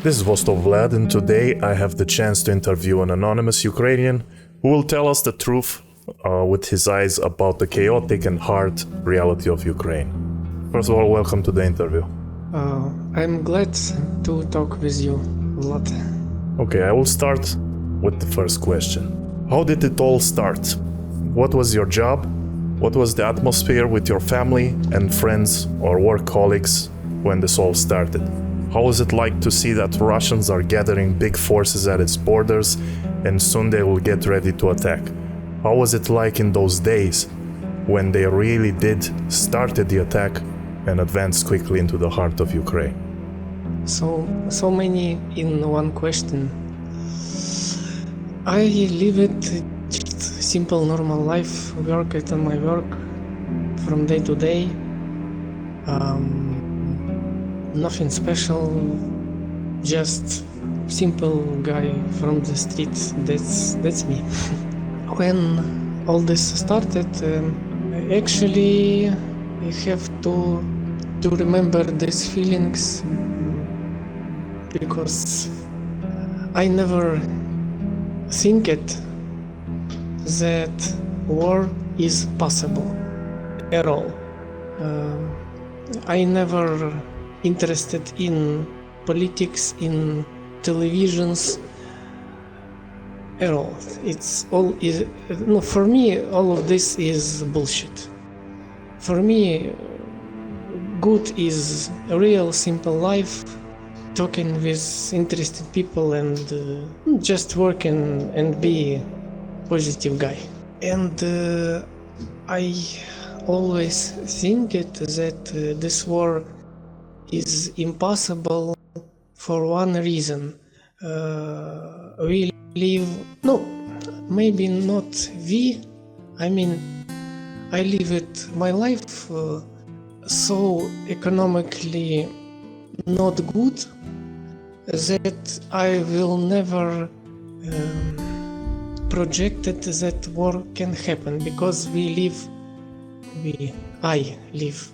This is Vostok Vlad, and today I have the chance to interview an anonymous Ukrainian who will tell us the truth with his eyes about the chaotic and hard reality of Ukraine. First of all, welcome to the interview. I'm glad to talk with you, Vlad. Okay, I will start with the first question. How did it all start? What was your job? What was the atmosphere with your family and friends or work colleagues when this all started? How was it like to see that Russians are gathering big forces at its borders and soon they will get ready to attack? How was it like in those days when they really started the attack and advanced quickly into the heart of Ukraine? So many in one question. I live it just simple normal life, work at my work from day to day. Nothing special, just simple guy from the street. That's me. When all this started, actually I have to remember these feelings because I never think it that war is possible at all. I never interested in politics, in televisions at all. For me, all of this is bullshit. For me, good is a real simple life, talking with interested people and just working and be a positive guy. And I always think that this war is impossible for one reason. We live, maybe not we, I live it my life so economically not good that I will never project it that war can happen, because I live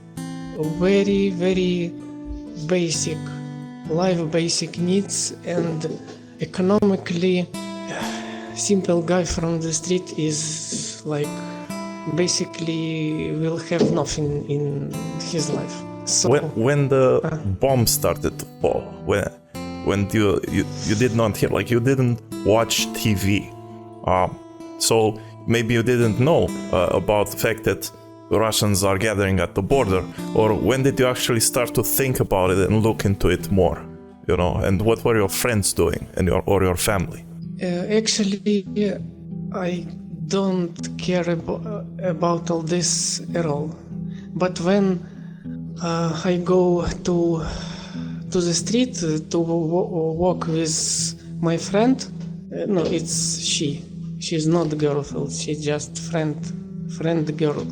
very, very basic life, basic needs, and economically simple guy from the street is like basically will have nothing in his life. So when the bomb started to fall, when you did not hear, like you didn't watch TV, so maybe you didn't know about the fact that Russians are gathering at the border, or when did you actually start to think about it and look into it more, and what were your friends doing and your family? Actually, I don't care about all this at all. But when I go to the street to walk with my friend, it's she. She's not girlfriend. She's just friend girl.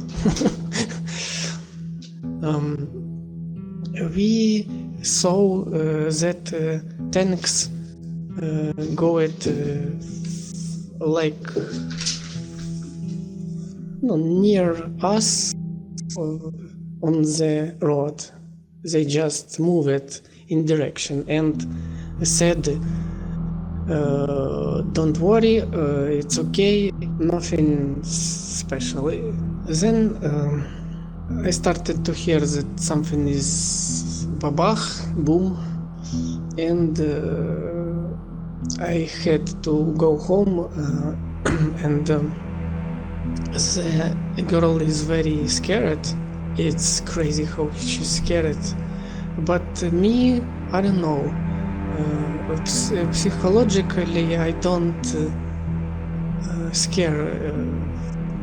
We saw that tanks go at near us on the road. They just move it in direction and said, don't worry, it's okay, nothing special. Then I started to hear that something is babach, boom, and I had to go home and the girl is very scared. It's crazy how she's scared. But me, I don't know. Psychologically, I don't scare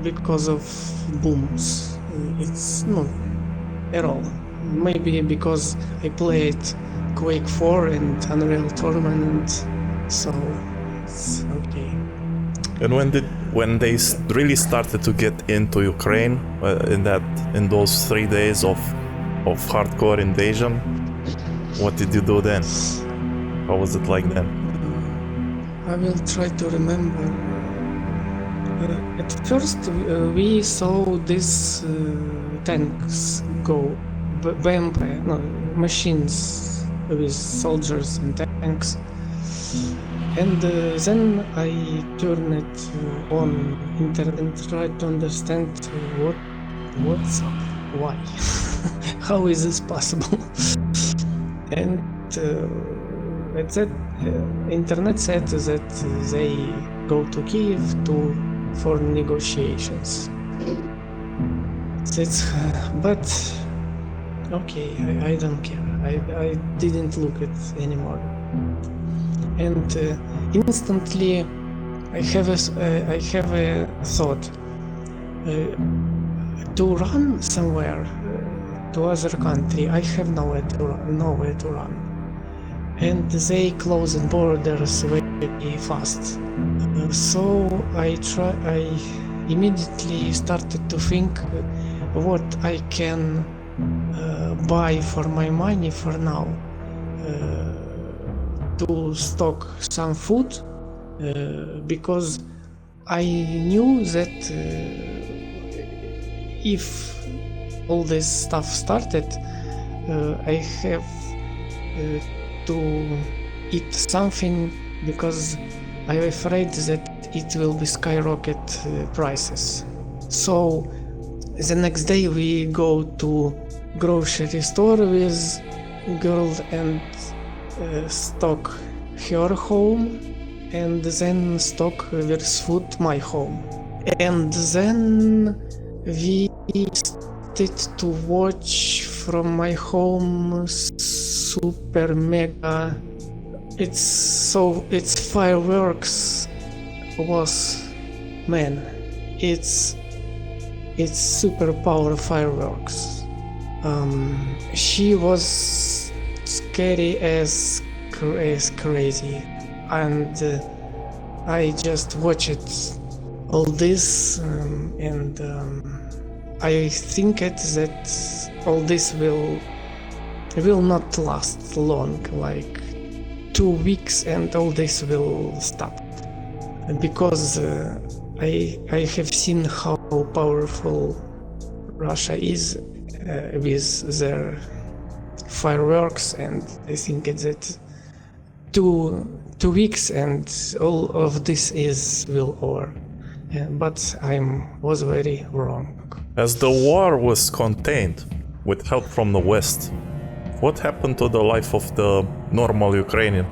because of booms. It's not at all. Maybe because I played Quake 4 and Unreal Tournament, so it's okay. And when they really started to get into Ukraine in those 3 days of hardcore invasion, what did you do then? How was it like then? I will try to remember. At first, we saw these tanks go, machines with soldiers and tanks. And then I turned it on internet and tried to understand what's up, why, how is this possible? And at that internet said that they go to Kiev for negotiations. That's, but okay, I don't care. I didn't look at anymore. And instantly I have a thought to run somewhere to other country. I have nowhere to run, and they close the borders very fast. So I immediately started to think what I can buy for my money for now. To stock some food because I knew that if all this stuff started, I have to eat something because I'm afraid that it will be skyrocket prices. So the next day we go to grocery store with girl and stock her home, and then stock with food my home. And then we started to watch from my home super mega. It's fireworks was, man, it's super power fireworks. She was scary as crazy, and I just watched all this, and I think that all this will not last long, like 2 weeks, and all this will stop, because I have seen how powerful Russia is with their fireworks, and I think that 2 weeks and all of this will over. But I was very wrong. As the war was contained with help from the West, what happened to the life of the normal Ukrainian?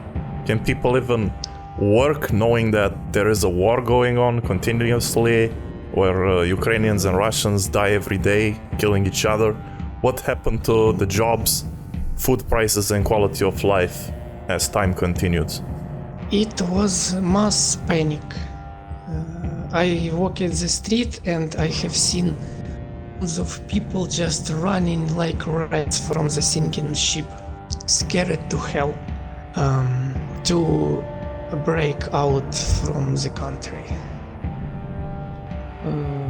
Can people even work knowing that there is a war going on continuously, where Ukrainians and Russians die every day, killing each other? What happened to the jobs, food prices, and quality of life as time continued? It was mass panic. I walk in the street and I have seen tons of people just running like rats from the sinking ship, scared to hell, to break out from the country.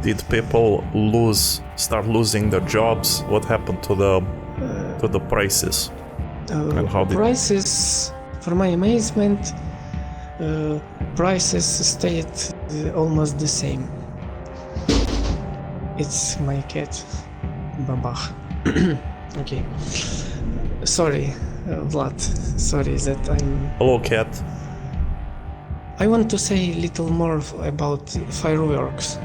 Did people start losing their jobs? What happened to the prices? And how did prices, for my amazement, prices stayed almost the same. It's my cat, Baba. Okay. Sorry, Vlad. Sorry that I'm... Hello, cat. I want to say a little more about fireworks.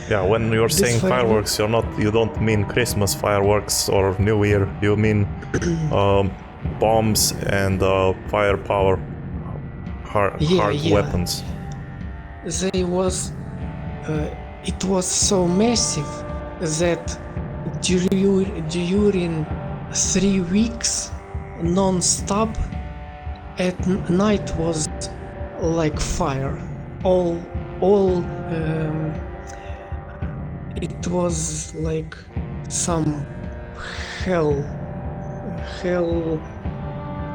Yeah, when you're saying fireworks, you don't mean Christmas fireworks or New Year. You mean bombs and firepower, hard weapons. It was so massive that during 3 weeks non-stop at night was like fire. It was like some hell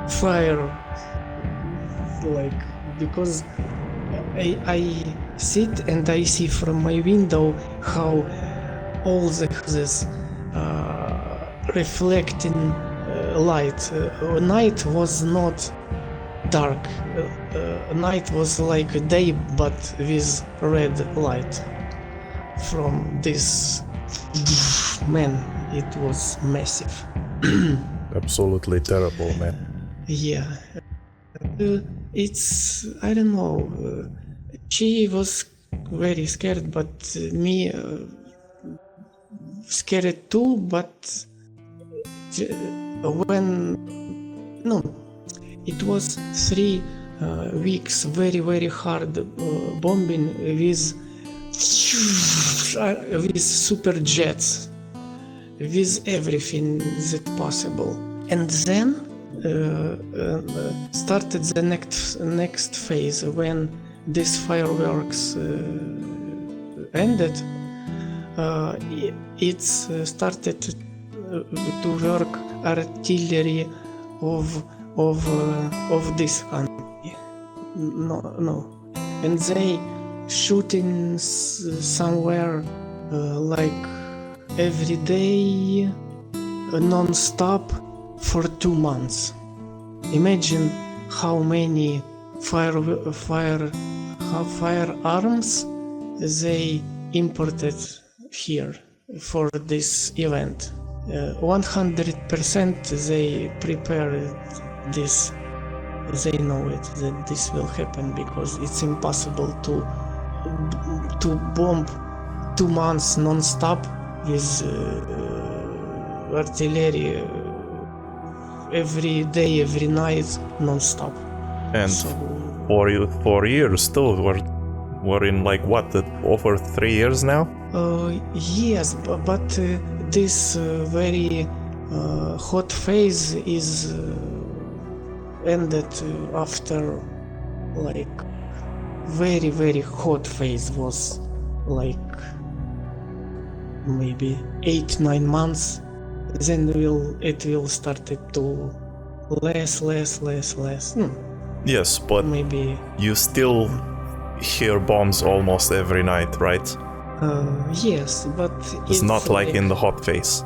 fire, like, because I sit and I see from my window how all this reflecting light. Night was not dark. Night was like a day, but with red light. From this, man, it was massive. Absolutely terrible, man. Yeah. It's, I don't know. She was very scared, but me scared too. But when no, it was 3 weeks very hard bombing with superjets, with everything that possible, and then started the next phase when this fireworks ended. It's started to work artillery of this country. No, and they shooting somewhere like every day, non-stop for 2 months. Imagine how many firearms they imported here for this event. 100% they prepared this. They know it, that this will happen, because it's impossible to bomb 2 months non-stop with artillery every day, every night, non-stop. And So, 4 years too. We're in like what, over 3 years now? yes, but this very hot phase is ended after, like, very hot phase was like maybe 8-9 months. Then it will start to less. Yes, but Maybe you still hear bombs almost every night, right? yes, but It's not like in the hot phase.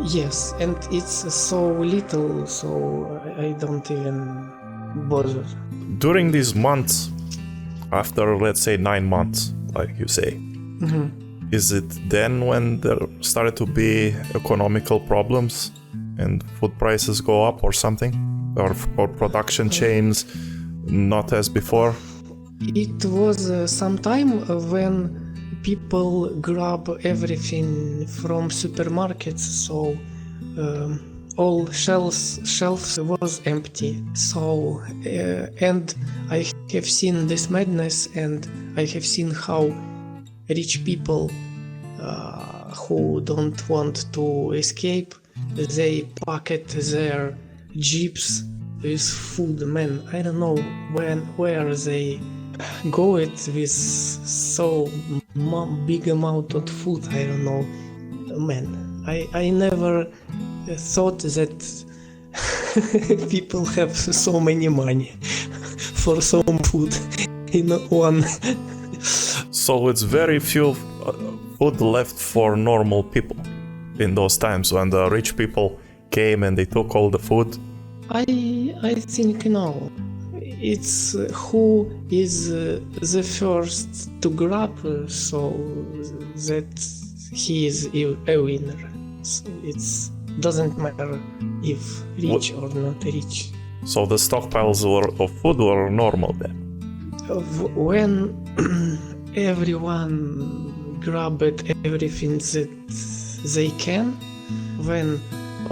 yes, and it's so little, so I don't even bother. During these months, after let's say 9 months, like you say, is it then when there started to be economical problems and food prices go up or something? Or production chains not as before? It was some time when people grab everything from supermarkets, so all shelves was empty. So and I have seen this madness, and I have seen how rich people who don't want to escape, they pocket their jeeps with food. Man, I don't know where they go it with so big amount of food. I don't know. Man, I never thought that people have so many money for some food in one. So it's very few food left for normal people in those times when the rich people came and they took all the food. I think no. It's who is the first to grab, so that he is a winner. So it doesn't matter if rich or not rich. So the stockpiles of food were normal then. When everyone grabbed everything that they can, when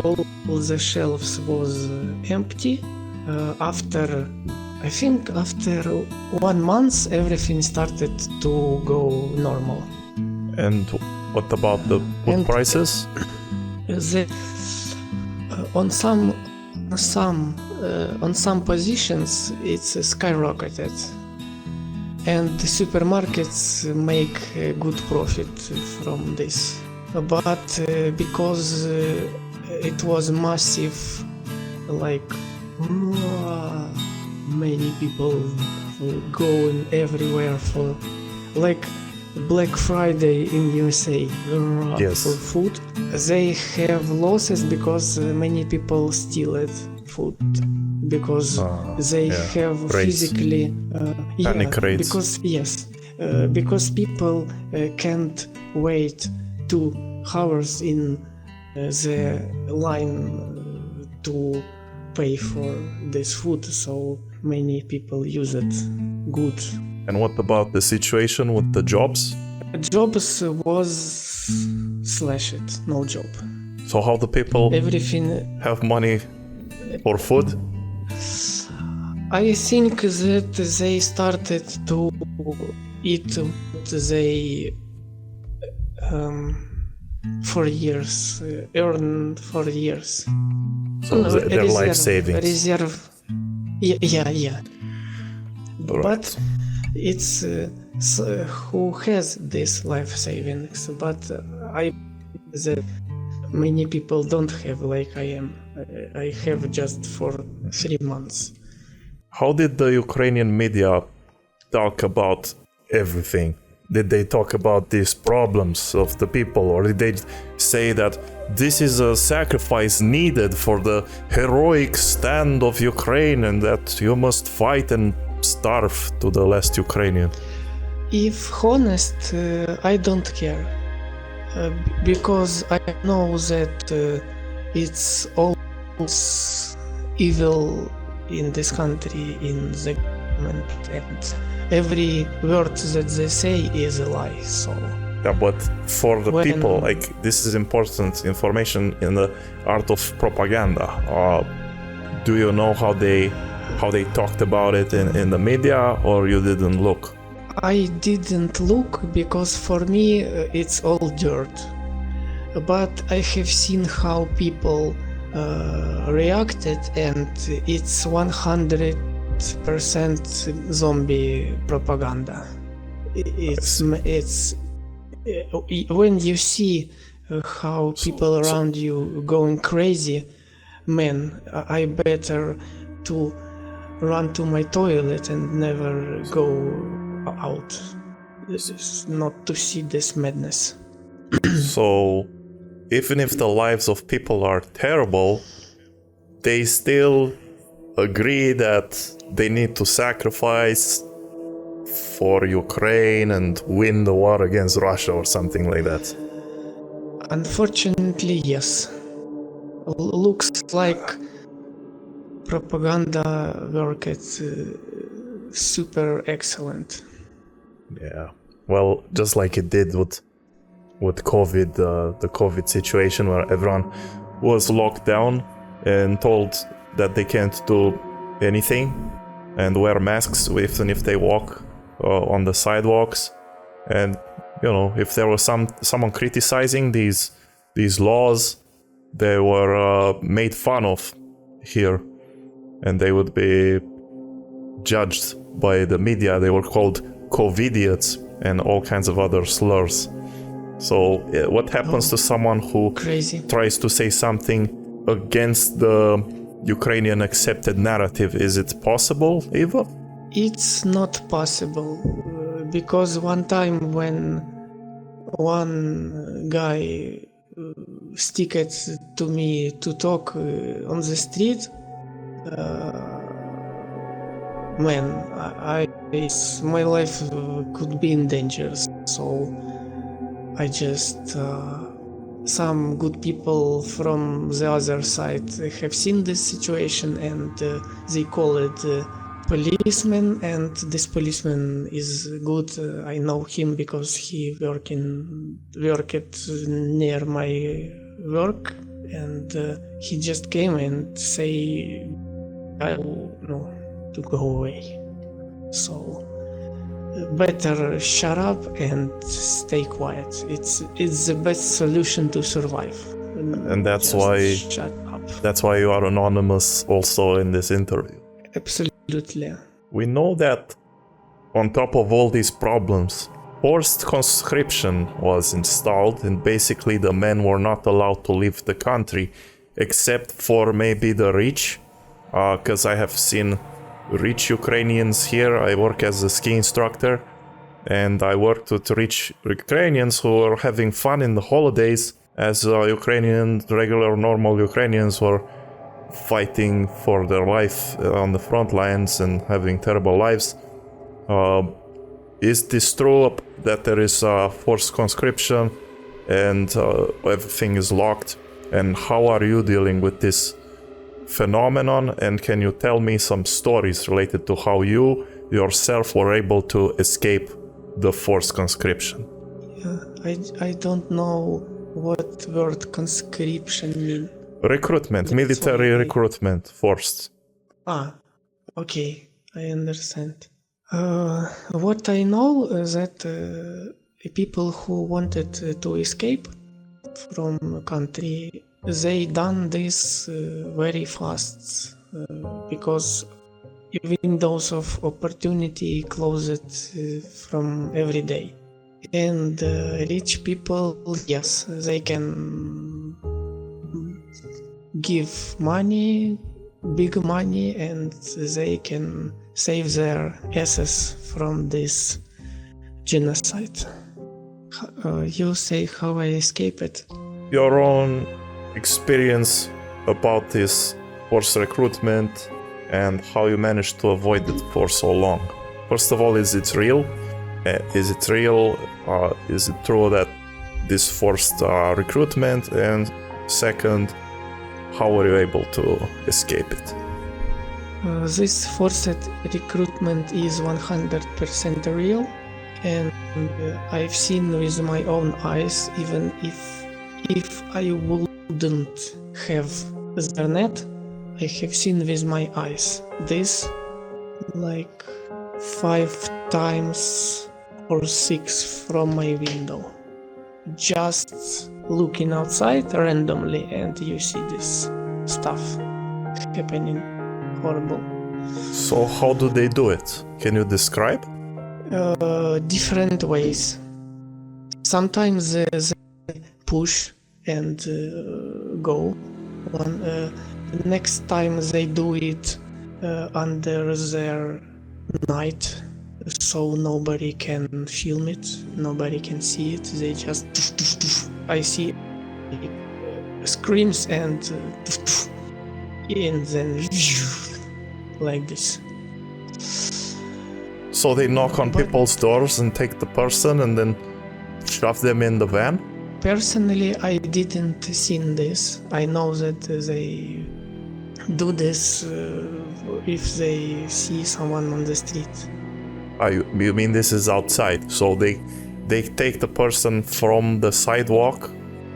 all the shelves was empty, after 1 month everything started to go normal. And what about the food prices? On some positions it's skyrocketed, and the supermarkets make a good profit from this. But because it was massive, like many people going everywhere for, like, Black Friday in USA Yes. for food, they have losses because many people steal it food, because they have raids. physically Panic raids. because people can't wait 2 hours in the line to pay for this food, so many people use it good. And what about the situation with the jobs? Jobs was slashed, no job. So how the people Everything. have money for food? I think that they started to eat what they for years, earned for years. So their life savings. Reserve. Yeah. Right. But it's who has this life savings. But I that many people don't have like I am. I have just for 3 months. How did the Ukrainian media talk about everything? Did they talk about these problems of the people, or did they say that this is a sacrifice needed for the heroic stand of Ukraine and that you must fight and starve to the last Ukrainian? If honest, I don't care. Because I know that it's always evil in this country, in the government, and every word that they say is a lie. So Yeah, but for the people, like, this is important information in the art of propaganda. Do you know how they talked about it in the media, or you didn't look? I didn't look because for me it's all dirt. But I have seen how people reacted, and it's 100% zombie propaganda. It's when you see how people around you going crazy, man, I better to run to my toilet and never go out. This is not to see this madness. So even if the lives of people are terrible, they still agree that they need to sacrifice for Ukraine and win the war against Russia or something like that. Unfortunately, yes. Looks like propaganda work is super excellent. Yeah. Well, just like it did with COVID, the COVID situation where everyone was locked down and told that they can't do anything and wear masks even if they walk on the sidewalks. And you know, if there was someone criticizing these laws, they were made fun of here, and they would be judged by the media. They were called COVIDiots and all kinds of other slurs. So what happens to someone who tries to say something against the Ukrainian accepted narrative? Is it possible, Eva? It's not possible, because one time when one guy stick it to me to talk on the street, man, my life could be in danger. So I just some good people from the other side have seen this situation, and they call it policeman, and this policeman is good. I know him because he worked near my work, and he just came and say, I no, to go away. So better shut up and stay quiet. It's the best solution to survive. And that's just why shut up. That's why you are anonymous also in this interview. Absolutely. We know that on top of all these problems, forced conscription was installed, and basically the men were not allowed to leave the country except for maybe the rich, because I have seen rich Ukrainians here. I work as a ski instructor, and I worked with rich Ukrainians who were having fun in the holidays, as regular normal Ukrainians were fighting for their life on the front lines and having terrible lives. Is this true that there is forced conscription and everything is locked? And how are you dealing with this phenomenon, and can you tell me some stories related to how you yourself were able to escape the forced conscription? I don't know what word conscription mean. Recruitment, military recruitment, forced. Okay, I understand. What I know is that people who wanted to escape from a country, they done this very fast because windows of opportunity closed from every day. And rich people, yes, they can give money, big money, and they can save their asses from this genocide. You say how I escaped it? Your own experience about this forced recruitment and how you managed to avoid it for so long. First of all, is it real? Is it real? Is it true that this forced recruitment? And second, how were you able to escape it? This forced recruitment is 100% real, and I've seen with my own eyes, even if I wouldn't have the net, I have seen with my eyes this like 5 times or 6 from my window. Just looking outside randomly and you see this stuff happening. Horrible. So how do they do it? Can you describe? Different ways. Sometimes they push and go. Next time they do it under their night, so nobody can film it, nobody can see it. They just I see screams and then like this. So they knock on people's doors and take the person and then shove them in the van? Personally, I didn't see this. I know that they do this if they see someone on the street. You mean this is outside? So they take the person from the sidewalk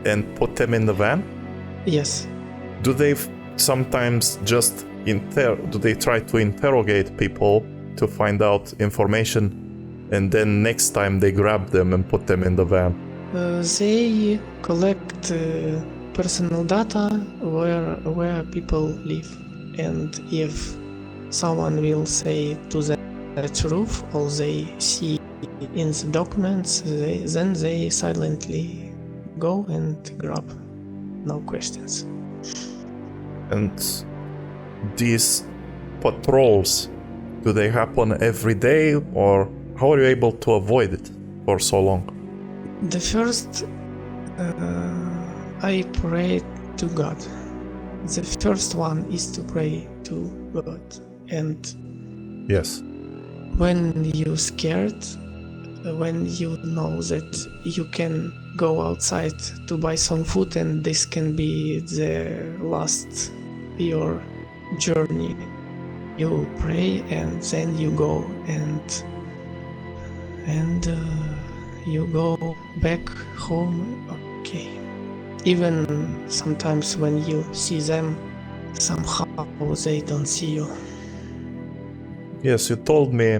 and put them in the van? Yes. Do they sometimes just do they try to interrogate people to find out information, and then next time they grab them and put them in the van? They collect personal data where people live, and if someone will say to them the truth or they see in the documents, then they silently go and grab. No questions. And these patrols, do they happen every day, or how are you able to avoid it for so long? The first, I pray to God. The first one is to pray to God. And yes, when you're scared, when you know that you can go outside to buy some food and this can be the last your journey, you pray and then you go and you go back home. Okay. Even sometimes when you see them, somehow they don't see you. Yes, you told me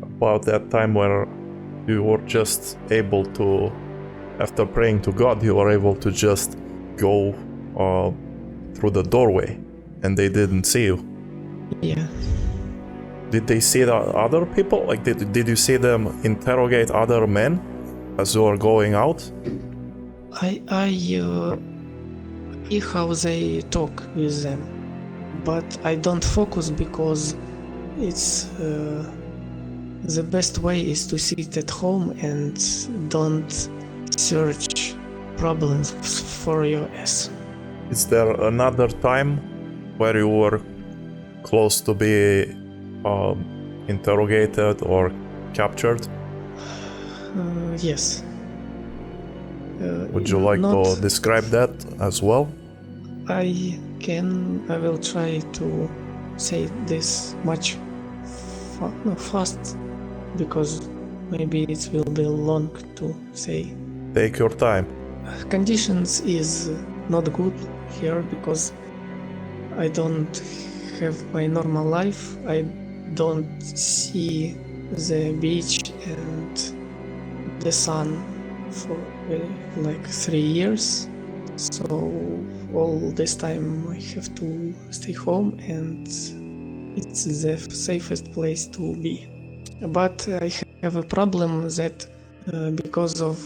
about that time where you were just able to, after praying to God, you were able to just go through the doorway and they didn't see you. Yeah. Did they see the other people? Like, did you see them interrogate other men as you were going out? I see how they talk with them, but I don't focus because it's the best way is to sit at home and don't search problems for your ass. Is there another time where you were close to be interrogated or captured? Yes. Would you like to describe that as well? I can, I will try to say this much fast, because maybe it will be long to say. Take your time. Conditions is not good here because I don't have my normal life. I don't see the beach and the sun for like 3 years. So all this time I have to stay home, and it's the safest place to be. But I have a problem that because of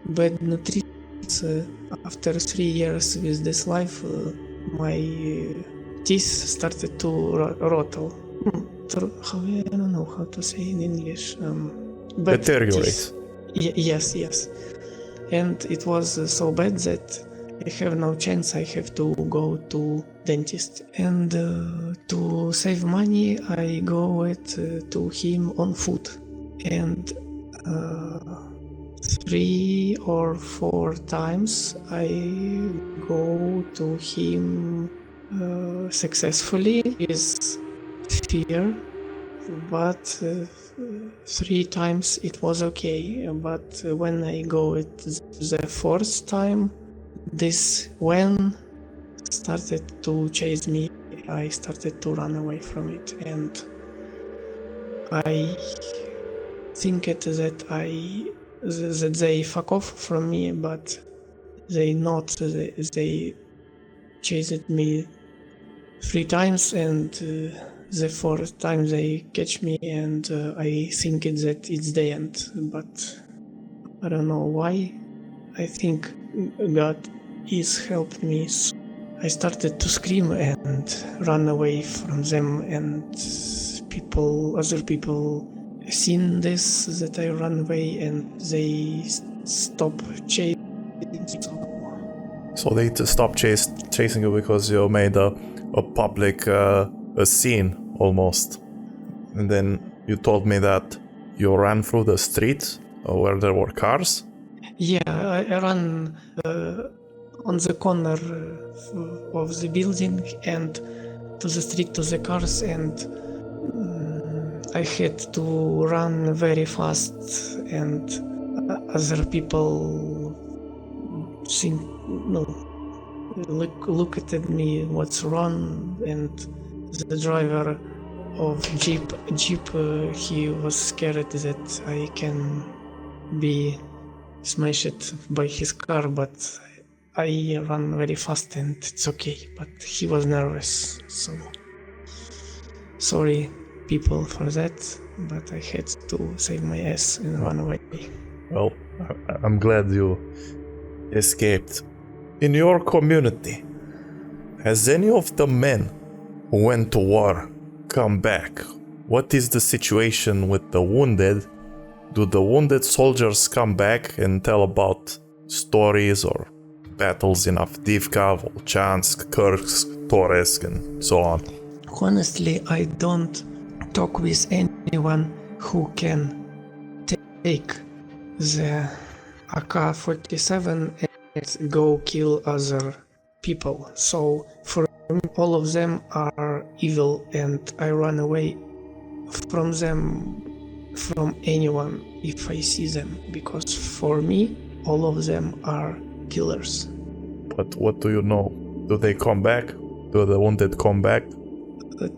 bad nutrition, after 3 years with this life, my teeth started to rottle. I don't know how to say in English. Deteriorate. Yes. And it was so bad that I have no chance. I have to go to dentist. And to save money, I go to him on foot. And 3 or 4 times I go to him successfully with fear, but 3 times it was okay. But when I go the 4th time, this when started to chase me. I started to run away from it, and I think that they fuck off from me, but they not. They chased me 3 times, and the 4th time they catch me, and I think that it's the end. But I don't know why. I think God is helped me. I started to scream and run away from them, and other people seen this, that I run away, and they stop chasing. So they stopped chasing you because you made a public a scene almost. And then you told me that you ran through the street where there were cars. Yeah, I ran on the corner of the building and to the street to the cars, and I had to run very fast, and other people look at me, what's wrong, and the driver of jeep he was scared that I can be smashed by his car, but I ran very fast and it's okay, but he was nervous, so sorry people for that, but I had to save my ass and run away. Well, I'm glad you escaped. In your community, has any of the men who went to war come back? What is the situation with the wounded? Do the wounded soldiers come back and tell about stories or battles in Avdiivka, Volchansk, Kursk, Toretsk, and so on? Honestly, I don't talk with anyone who can take the AK-47 and go kill other people. So for me, all of them are evil, and I run away from them, from anyone if I see them, because for me all of them are killers. But what do you know? Do they come back? Do the wounded come back?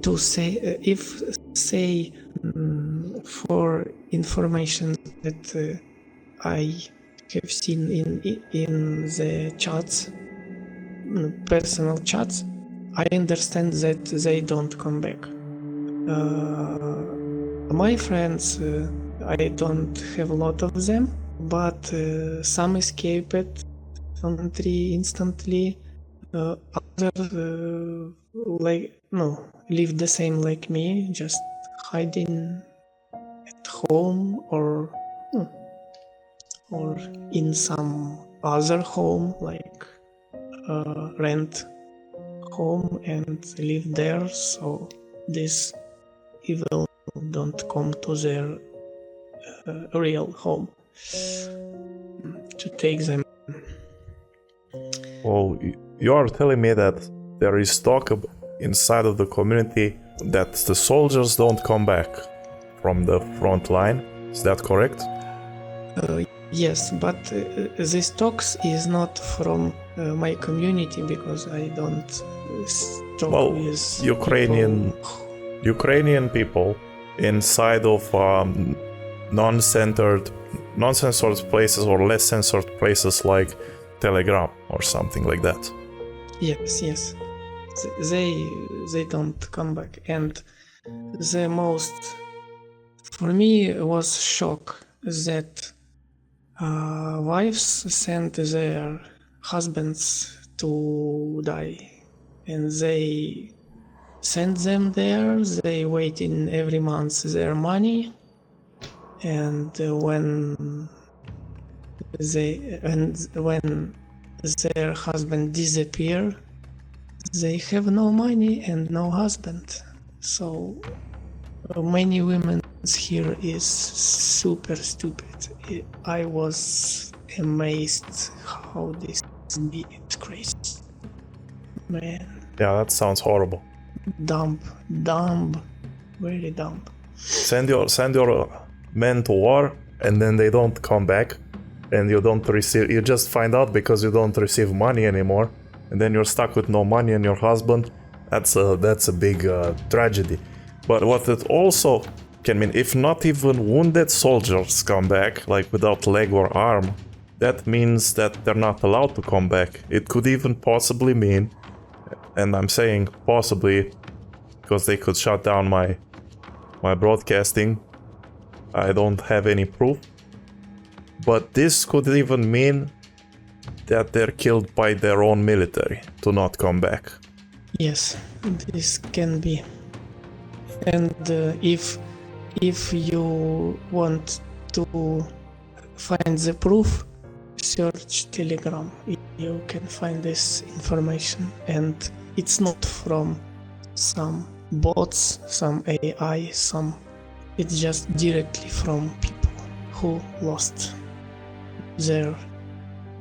To say, for information that I have seen in the chats, personal chats, I understand that they don't come back. My friends, I don't have a lot of them, but some escaped country instantly. Others live the same like me, just hiding at home or in some other home, like rent home and live there, so this evil don't come to their real home to take them. Well, you are telling me that there is talk inside of the community that the soldiers don't come back from the front line. Is that correct? Yes, but this talks is not from my community because I don't talk with Ukrainian people inside of non-censored places or less censored places like Telegram or something like that. Yes. They don't come back, and the most for me was shock that wives sent their husbands to die, and they send them there. They wait in every month their money, and when their husband disappear, they have no money and no husband. So many women here is super stupid. I was amazed how this be. It's crazy, man. Yeah, that sounds horrible. Dumb, very dumb. Send your men to war, and then they don't come back, and you don't receive. You just find out because you don't receive money anymore, and then you're stuck with no money and your husband. That's a big tragedy. But what it also can mean, if not even wounded soldiers come back, like without leg or arm, that means that they're not allowed to come back. It could even possibly mean, and I'm saying possibly because they could shut down my broadcasting. I don't have any proof. But this could even mean that they're killed by their own military to not come back. Yes, this can be. And if you want to find the proof, search Telegram. You can find this information, and it's not from some bots, some AI, it's just directly from people who lost their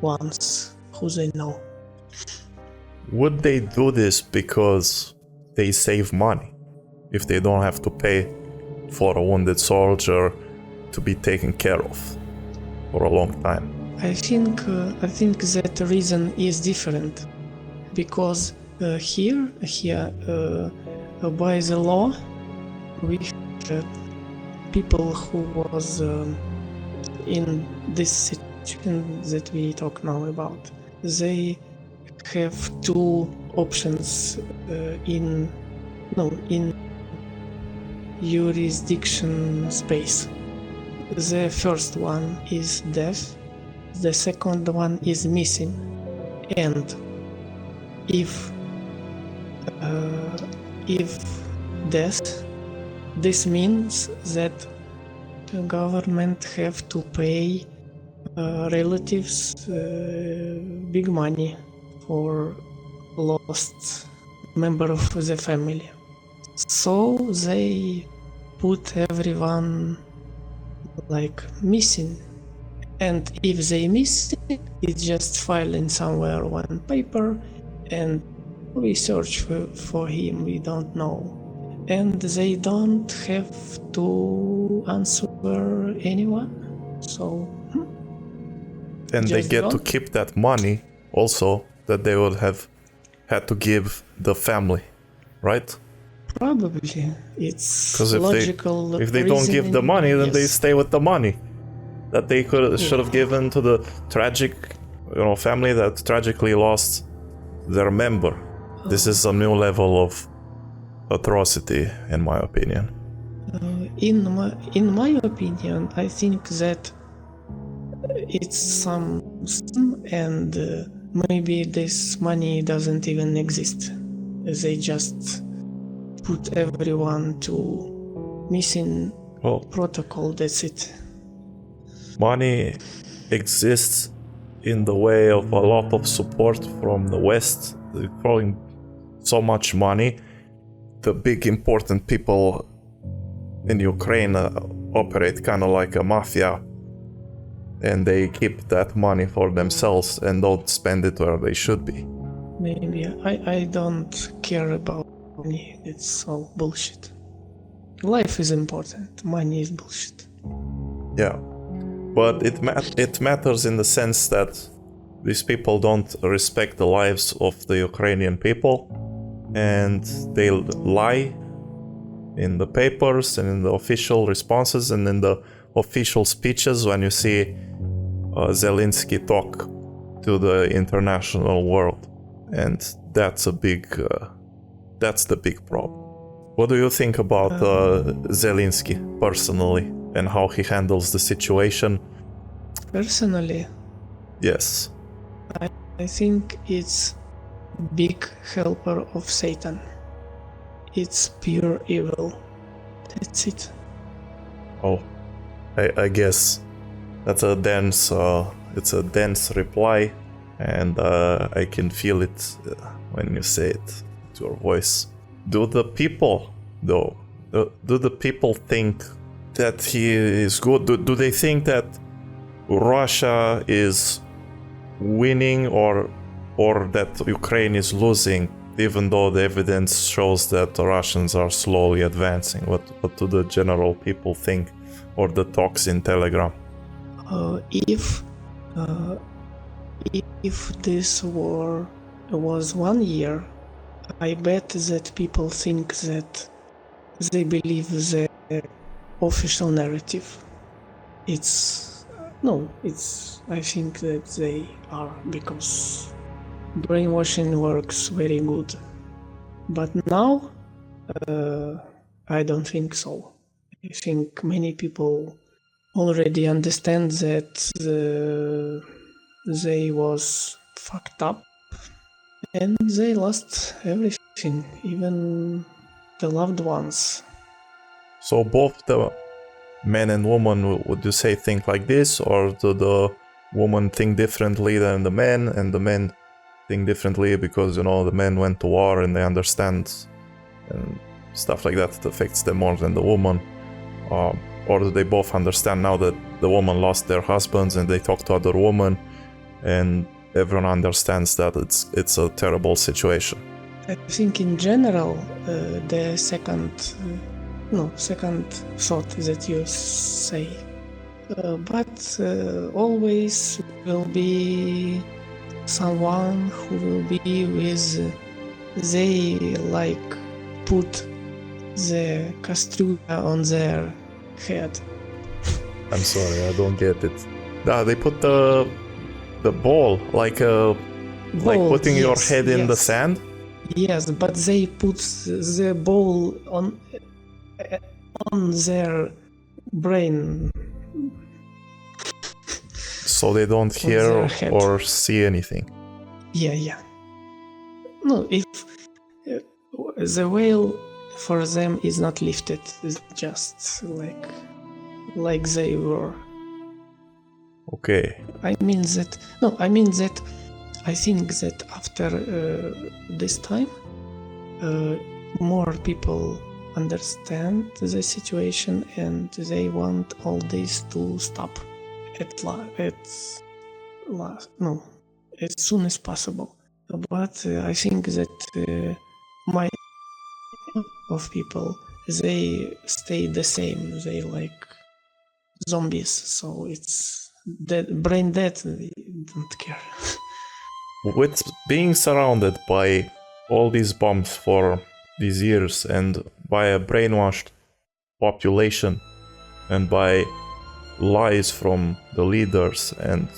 ones who they know. Would they do this because they save money? If they don't have to pay for a wounded soldier to be taken care of for a long time? I think that reason is different, because here by the law we people who was in this situation that we talk now about, they have two options in jurisdiction space. The first one is death, the second one is missing, and if death, this means that the government have to pay relatives big money for lost member of the family. So they put everyone like missing, and if they miss it, it's just filing somewhere on paper, and we search for him, we don't know, and they don't have to answer anyone. So and they get to keep that money also that they would have had to give the family, right? Probably. It's logical. If they don't give the money, then they stay with the money that they should have given to the tragic, family that tragically lost their member. This is a new level of atrocity, in my opinion. In my opinion, I think that it's some and maybe this money doesn't even exist. They just put everyone to missing protocol, that's it. Money exists in the way of a lot of support from the West. They're throwing so much money. The big important people in Ukraine operate kind of like a mafia, and they keep that money for themselves and don't spend it where they should be. maybe I don't care about money. It's all bullshit. Life is important. Money is bullshit. Yeah, but it matters in the sense that these people don't respect the lives of the Ukrainian people, and they lie in the papers and in the official responses and in the official speeches when you see Zelinski talk to the international world, and that's the big problem. What do you think about Zelinski personally and how he handles the situation? Personally, Yes. I think it's big helper of Satan. It's pure evil. That's it. Oh, I guess that's a dense. It's a dense reply, and I can feel it when you say it to your voice. Do the people, though? Do the people think that he is good? Do they think that Russia is winning, or that Ukraine is losing, even though the evidence shows that the Russians are slowly advancing? What do the general people think, or the talks in Telegram? If this war was 1 year, I bet that people think that they believe the official narrative. I think that they are, because brainwashing works very good. But now, I don't think so. I think many people already understand that they was fucked up and they lost everything, even the loved ones. So both the men and women, would you say, think like this, or do the women think differently than the men, and the men think differently because, the men went to war and they understand and stuff like that, it affects them more than the woman? Or do they both understand now that the woman lost their husbands and they talk to other women and everyone understands that it's a terrible situation? I think in general, the second thought that you say, but always will be someone who will be with, they like put the castrulla on their head. I'm sorry, I don't get it. They put the ball like putting your head in the sand. Yes, but they put the ball on their brain, so they don't hear or see anything. Yeah. No, if the veil for them is not lifted, it's just like they were. Okay. I think that after this time, more people understand the situation and they want all this to stop as soon as possible. But I think that my of people, they stay the same. They like zombies, so it's brain dead. They don't care. With being surrounded by all these bombs for these years and by a brainwashed population and by lies from the leaders and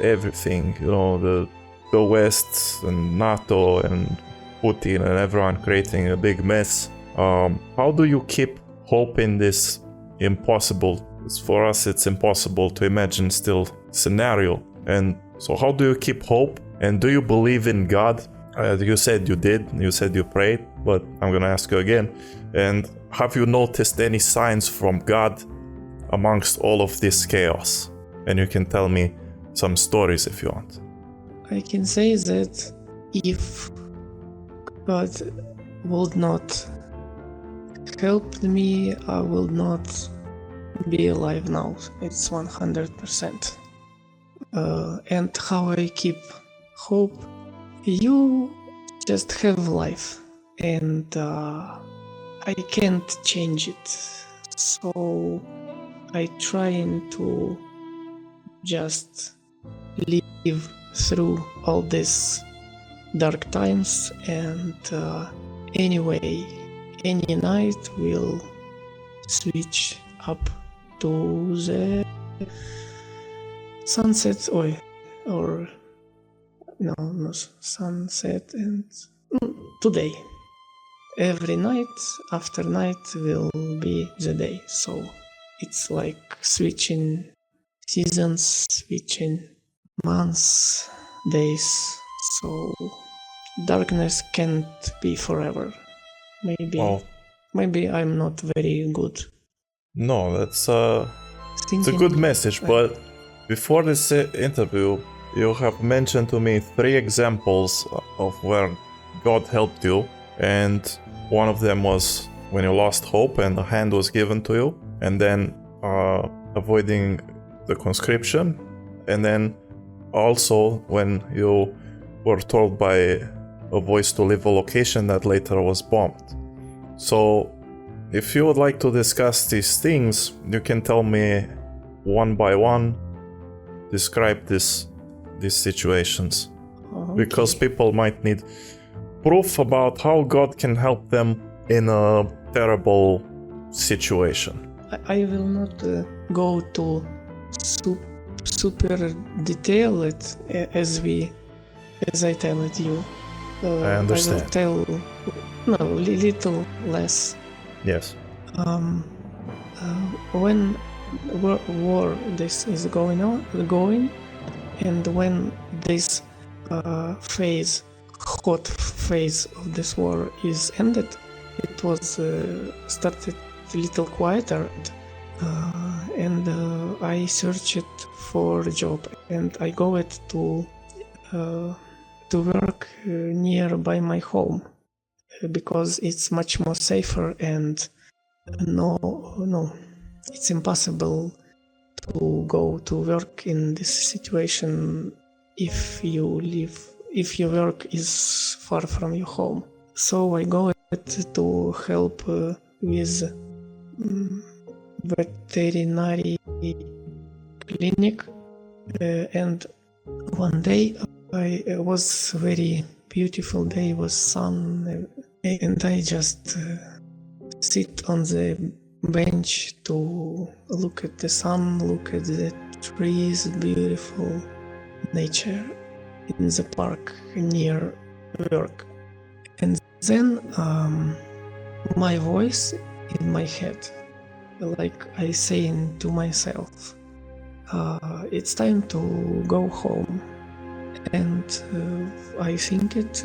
everything, the West and NATO and Putin and everyone creating a big mess, how do you keep hope in this impossible, for us it's impossible to imagine still scenario? And so how do you keep hope? And do you believe in God? You said you did, you said you prayed, but I'm gonna ask you again. And have you noticed any signs from God amongst all of this chaos? And you can tell me some stories if you want. I can say that if God would not help me, I will not be alive now. It's 100%. And how I keep hope, You just have life, and I can't change it. So I trying to just live through all these dark times, and anyway, any night will switch up to the sunset or no sunset, and today every night after night will be the day. So it's like switching seasons, switching months, days. So darkness can't be forever. Well, Maybe I'm not very good no, it's a thinking. good message, but before this interview, you have mentioned to me 3 examples of where God helped you, and one of them was when you lost hope and a hand was given to you, and then avoiding the conscription, and then also when you were told by a voice to leave a location that later was bombed. So if you would like to discuss these things, you can tell me one by one, describe these situations. Okay. Because people might need proof about how God can help them in a terrible situation. I will not go to super detail it as I tell it you. I understand. I will tell little less. Yes. When war this is going, and when this hot phase of this war is ended, it was started a little quieter, and I searched for a job, and I go it to work nearby my home, because it's much more safer, and no, it's impossible to go to work in this situation if your work is far from your home. So I go to help with veterinary clinic, and one day it was very beautiful day, was sun, and I just sit on the bench to look at the sun, look at the trees, beautiful nature in the park near work. And then my voice in my head, like I saying to myself, it's time to go home. And I think it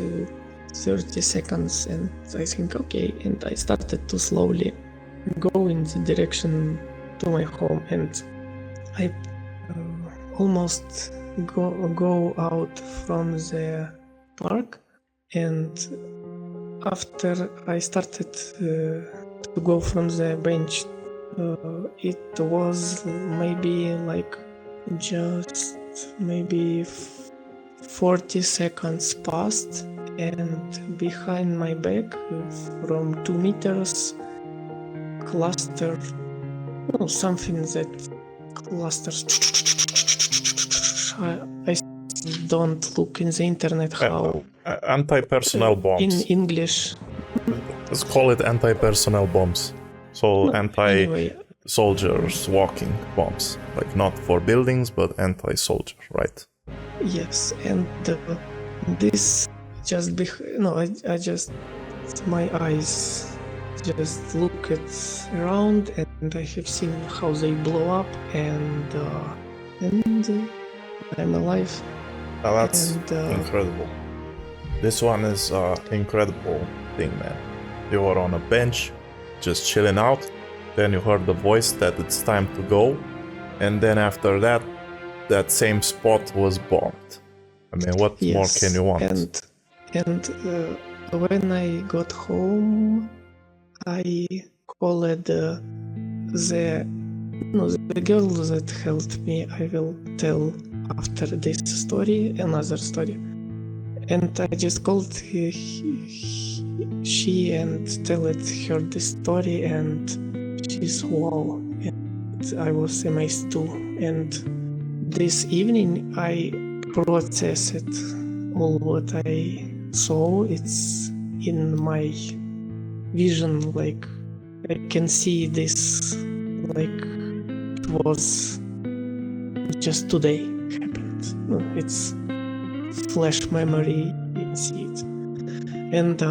30 seconds, and I think okay, and I started to slowly go in the direction to my home, and I almost go out from the park, and after I started to go from the bench, it was maybe like just maybe 40 seconds passed, and behind my back from 2 meters cluster, something that clusters. I don't look in the internet how anti-personnel bombs. in English. Let's call it anti-personnel bombs. So anti-soldiers walking bombs, like not for buildings but anti-soldier, right? Yes, and this just I just my eyes just look at around, and I have seen how they blow up, and I'm alive. That's incredible. This one is incredible thing, man. You were on a bench, just chilling out. Then you heard the voice that it's time to go, and then after that, that same spot was bombed. I mean, what more can you want? And when I got home, I called the girl that helped me. I will tell after this story another story. and I just called she and tell it her the story, and she's wow, and I was amazed too. And this evening I processed all what I saw. It's in my vision, like I can see this like it was just today happened. It's flash memory, you see it. And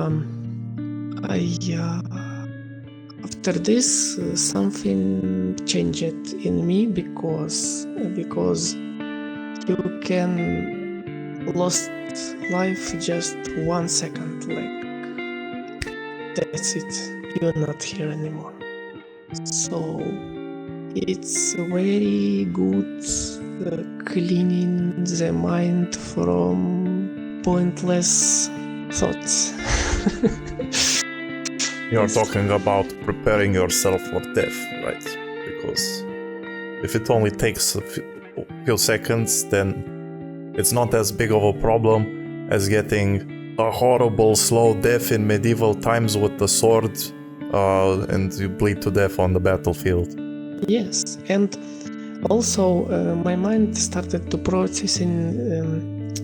after this something changed in me, because you can lost life just 1 second, like that's it, you're not here anymore. So it's very good cleaning the mind from pointless thoughts. You're talking about preparing yourself for death, right? Because if it only takes a few seconds, then it's not as big of a problem as getting a horrible slow death in medieval times with the sword, and you bleed to death on the battlefield. Yes, and also my mind started to processing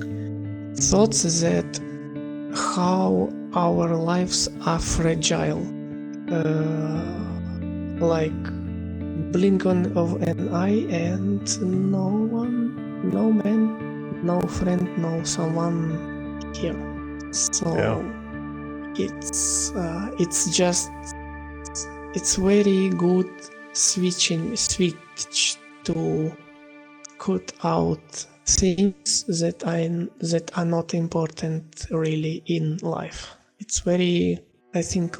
thoughts that how our lives are fragile, like blink of an eye and no one, no man, no friend, no someone here. So Yeah. it's very good switch to cut out things that are not important really in life. It's very, I think,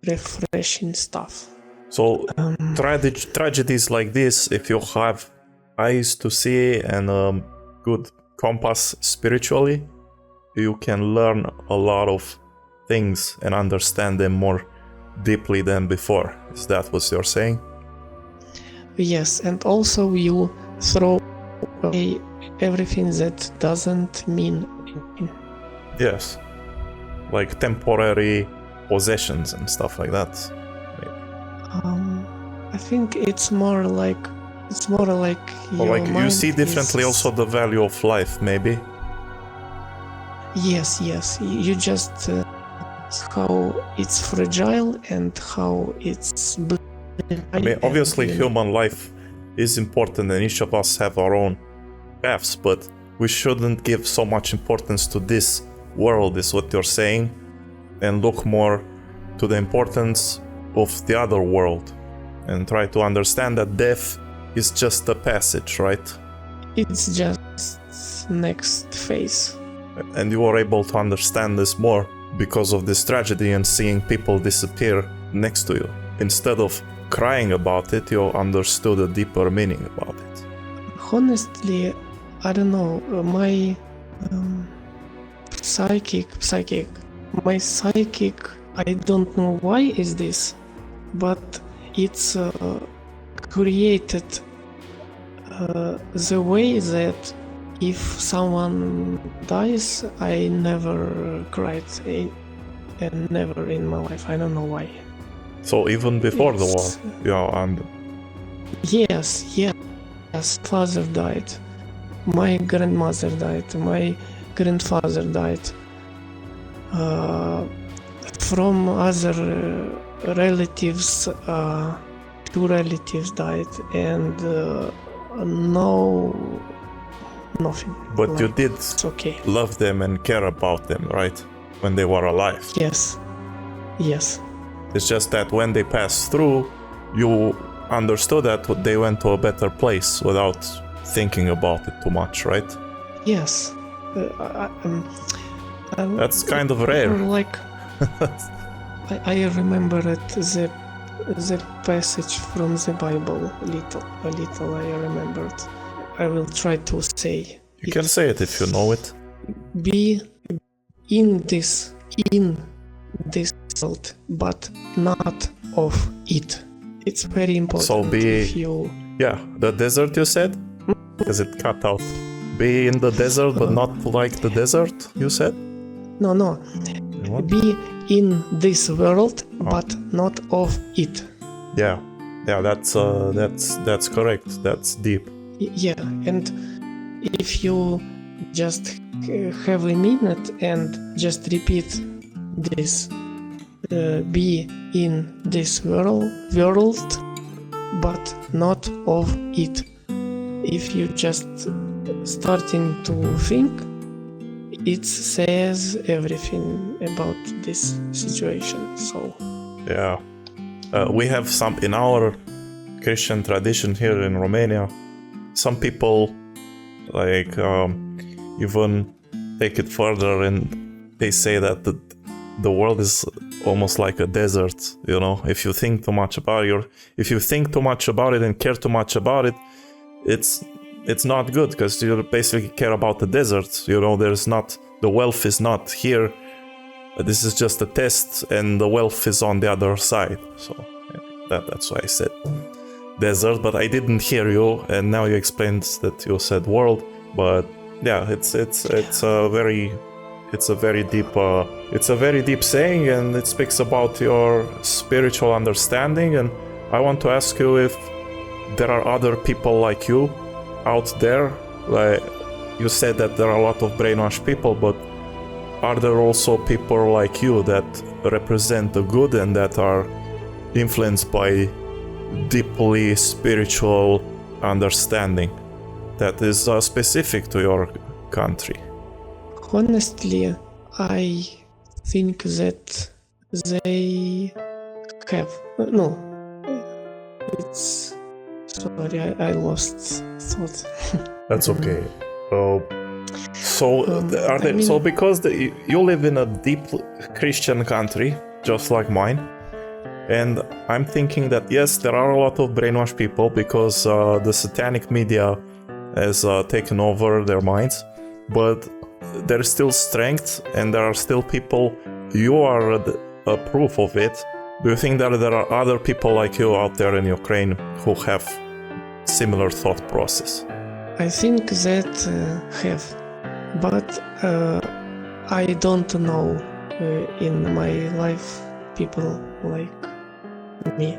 refreshing stuff. So tragedies like this, if you have eyes to see and a good compass spiritually, you can learn a lot of things and understand them more deeply than before. Is that what you're saying? Yes, and also you throw away everything that doesn't mean anything. Yes. Like temporary possessions and stuff like that. I think it's more like Or your like you mind see differently is... also the value of life, maybe. Yes, you just how it's fragile and how it's... I mean, obviously human life is important and each of us have our own paths, but we shouldn't give so much importance to this world, is what you're saying, and look more to the importance of the other world and try to understand that death is just a passage, right? It's just next phase. And you are able to understand this more because of this tragedy and seeing people disappear next to you. Instead of crying about it, you understood a deeper meaning about it. Honestly, I don't know, my psychic, I don't know why is this, but it's created the way that if someone dies, I never cried, and never in my life. I don't know why. So even before the war, yeah, and Yes, father died, my grandmother died, my grandfather died, from other relatives, 2 relatives died, and nothing. but like, you did it's okay. love them and care about them, right? When they were alive. Yes. It's just that when they passed through, you understood that they went to a better place without thinking about it too much, right? Yes. That's kind of rare. Like, I remember it, the passage from the Bible, a little I remembered. I will try to say. You can say it if you know it. Be in this world, but not of it. It's very important. So be... if you... Yeah, the desert you said? Because it cut out. Be in the desert, but not like the desert, you said? No, What? be in this world, but not of it. Yeah, that's correct. That's deep. Yeah, and if you just have a minute and just repeat this, be in this world, but not of it. If you just starting to think, it says everything about this situation. So Yeah. We have some in our Christian tradition here in Romania. Some people like even take it further, and they say that the world is almost like a desert. You know, if you think too much about it and care too much about it, it's not good, because you basically care about the desert. You know, the wealth is not here. This is just a test, and the wealth is on the other side. So that's why I said desert, but I didn't hear you, and now you explained that you said world. But yeah, it's a very deep saying, and it speaks about your spiritual understanding. And I want to ask you if there are other people like you out there. Like you said that there are a lot of brainwashed people, but are there also people like you that represent the good and that are influenced by deeply spiritual understanding that is specific to your country? honestly, I think that they have no. It's sorry, I lost thought. That's okay. So because you live in a deep Christian country, just like mine, and I'm thinking that yes, there are a lot of brainwashed people because the satanic media has taken over their minds, but there's still strength, and there are still people. You are a proof of it. Do you think that there are other people like you out there in Ukraine who have similar thought process? I think that have, but I don't know in my life people like me.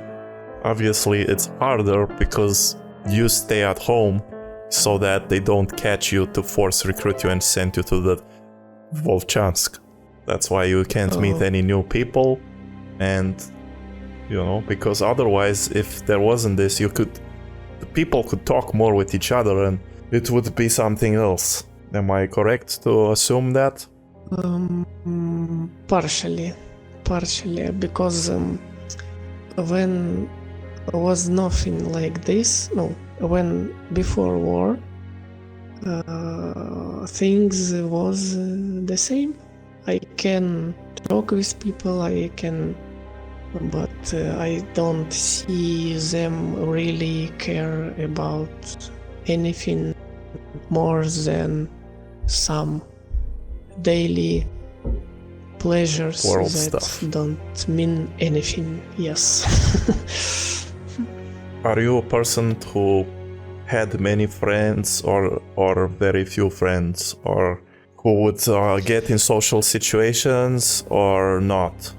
Obviously, it's harder because you stay at home so that they don't catch you to force recruit you and send you to the Volchansk. That's why you can't meet any new people, and you know, because otherwise, if there wasn't this, the people could talk more with each other, and it would be something else. Am I correct to assume that? Partially, because when was nothing like this, when before war, things was the same. I can talk with people, but I don't see them really care about anything more than some daily pleasures World that stuff. don't mean anything. Yes. Are you a person who had many friends or very few friends, or who would get in social situations or not?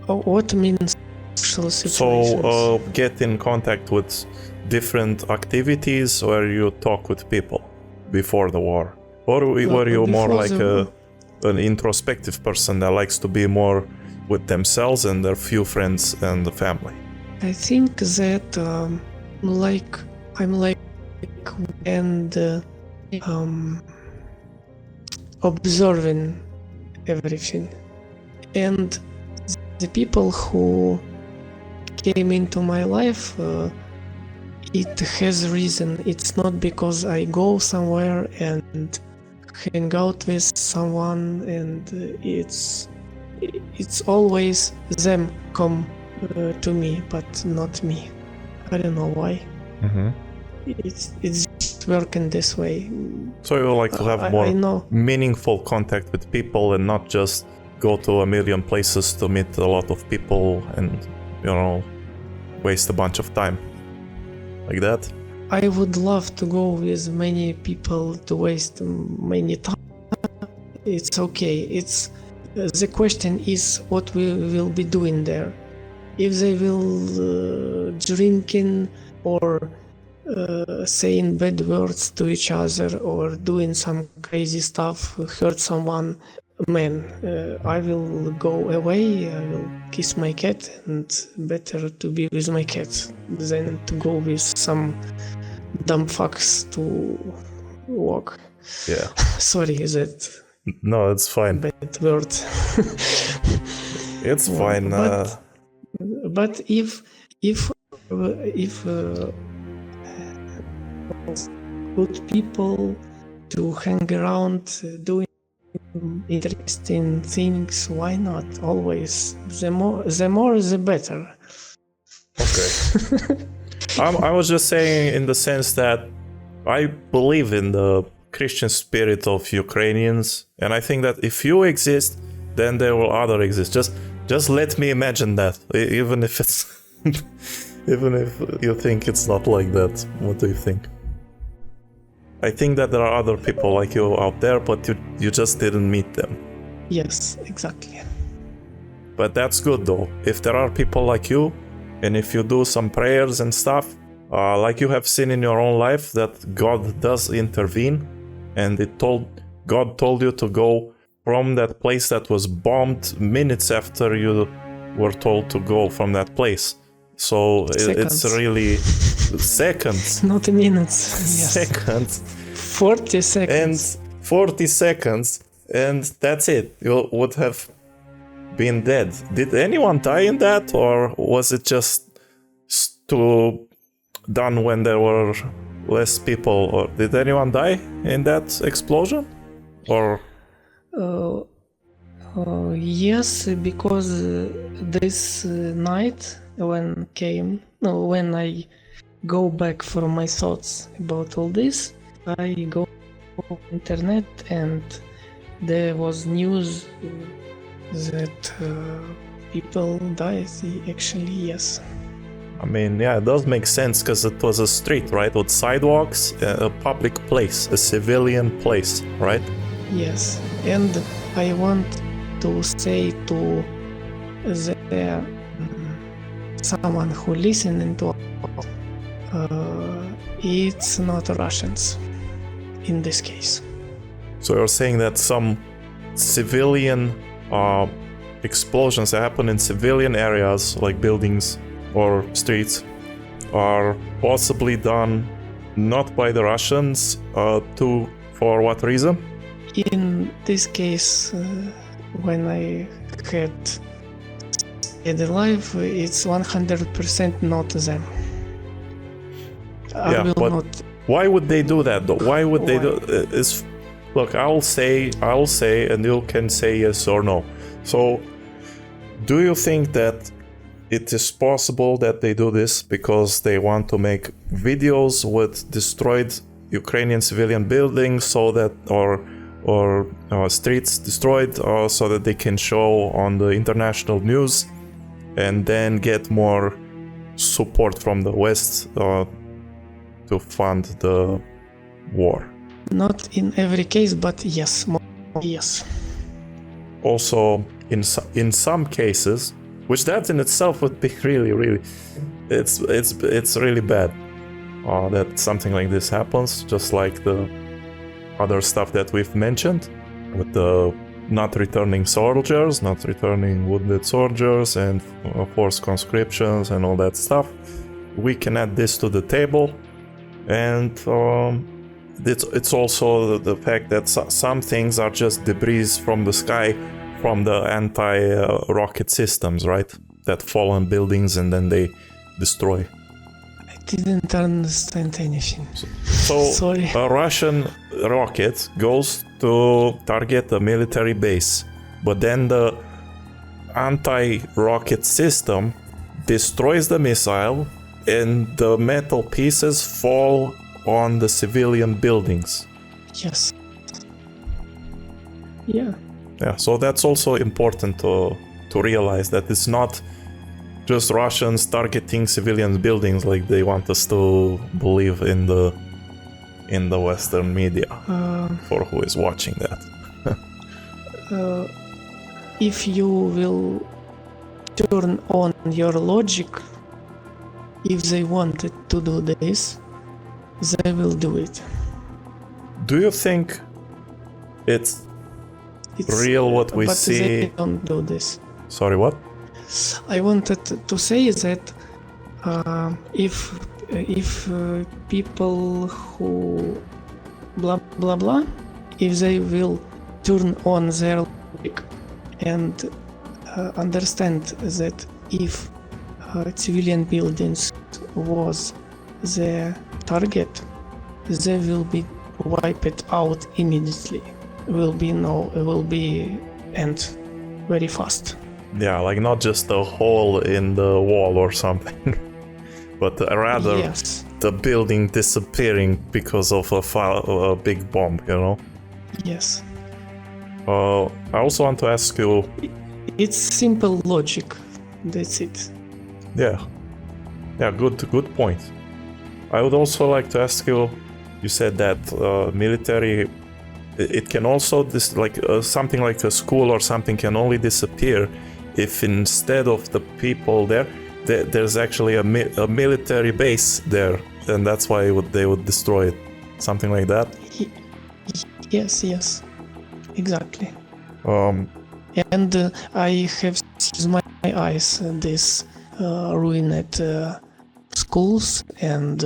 What means social situations? So get in contact with different activities where you talk with people before the war, or were you more like an introspective person that likes to be more with themselves and their few friends and the family? I think that I'm like and observing everything, and the people who came into my life, it has reason. It's not because I go somewhere and hang out with someone, and it's always them come to me, but not me. I don't know why. Mm-hmm. It's just working this way. So you like to have more I know. meaningful contact with people and not just go to a million places to meet a lot of people and, you know, waste a bunch of time. Like that? I would love to go with many people to waste many time. It's okay. It's the question is what we will be doing there. If they will drinking or saying bad words to each other or doing some crazy stuff, hurt someone, man, I will go away. I will kiss my cat, and better to be with my cat than to go with some dumb fucks to walk. Yeah. Sorry, is that No, it's fine. bad word? It's fine. But if good people to hang around doing interesting things, why not? Always the more the better. Okay. I was just saying in the sense that I believe in the Christian spirit of Ukrainians, and I think that if you exist, then there will other exist. Just let me imagine that, even if it's even if you think it's not like that. What do you think? I think that there are other people like you out there, but you just didn't meet them. Yes, exactly. But that's good though. If there are people like you, and if you do some prayers and stuff, like you have seen in your own life that God does intervene, and God told you to go from that place that was bombed minutes after you were told to go from that place. So it's really seconds. Not minutes. Yes. Seconds. 40 seconds. And 40 seconds, and that's it. You would have been dead. Did anyone die in that, or was it just done when there were less people? Or did anyone die in that explosion? Or yes, because this night when I go back from my thoughts about all this, I go on internet and there was news that people died. Actually, yes. I mean, yeah, it does make sense because it was a street, right? With sidewalks, a public place, a civilian place, right? Yes, and I want to say to someone who listening to it's not Russians in this case. So you're saying that some civilian explosions that happen in civilian areas like buildings or streets are possibly done not by the Russians for what reason? In this case, when I had stayed alive, it's 100% not them. I will but not. Why would they do that though? Why would they do Look, I'll say, and you can say yes or no. So, do you think that it is possible that they do this because they want to make videos with destroyed Ukrainian civilian buildings, so that or streets destroyed, so that they can show on the international news, and then get more support from the West to fund the war? Not in every case, but yes, yes. Also, in some cases, which that in itself would be really, it's really bad that something like this happens, just like the other stuff that we've mentioned with the not returning soldiers, not returning wounded soldiers, and forced conscriptions and all that stuff. We can add this to the table, and it's also the fact that some things are just debris from the sky, from the anti-rocket systems, right? That fall on buildings and then they destroy. I didn't understand anything. So Sorry. A Russian rocket goes to target a military base, but then the anti-rocket system destroys the missile and the metal pieces fall on the civilian buildings. Yes. Yeah. Yeah, so that's also important to realize that it's not just Russians targeting civilian buildings like they want us to believe in the Western media, for who is watching that. If you will turn on your logic, if they wanted to do this, they will do it. Do you think it's real what we but see? They don't do this. Sorry, what? I wanted to say that if people who blah blah blah, if they will turn on their logic and understand that if civilian buildings was the target, they will be wiped out immediately. Will be end very fast. Yeah, like not just a hole in the wall or something, but rather Yes. the building disappearing because of a big bomb, you know? Yes. I also want to ask you... It's simple logic. That's it. Yeah, good point. I would also like to ask you, you said that military, it can also, something like a school or something can only disappear if instead of the people there's actually a military base there, and that's why they would destroy it. Something like that? Yes, exactly. And I have seen with my eyes this ruined schools, and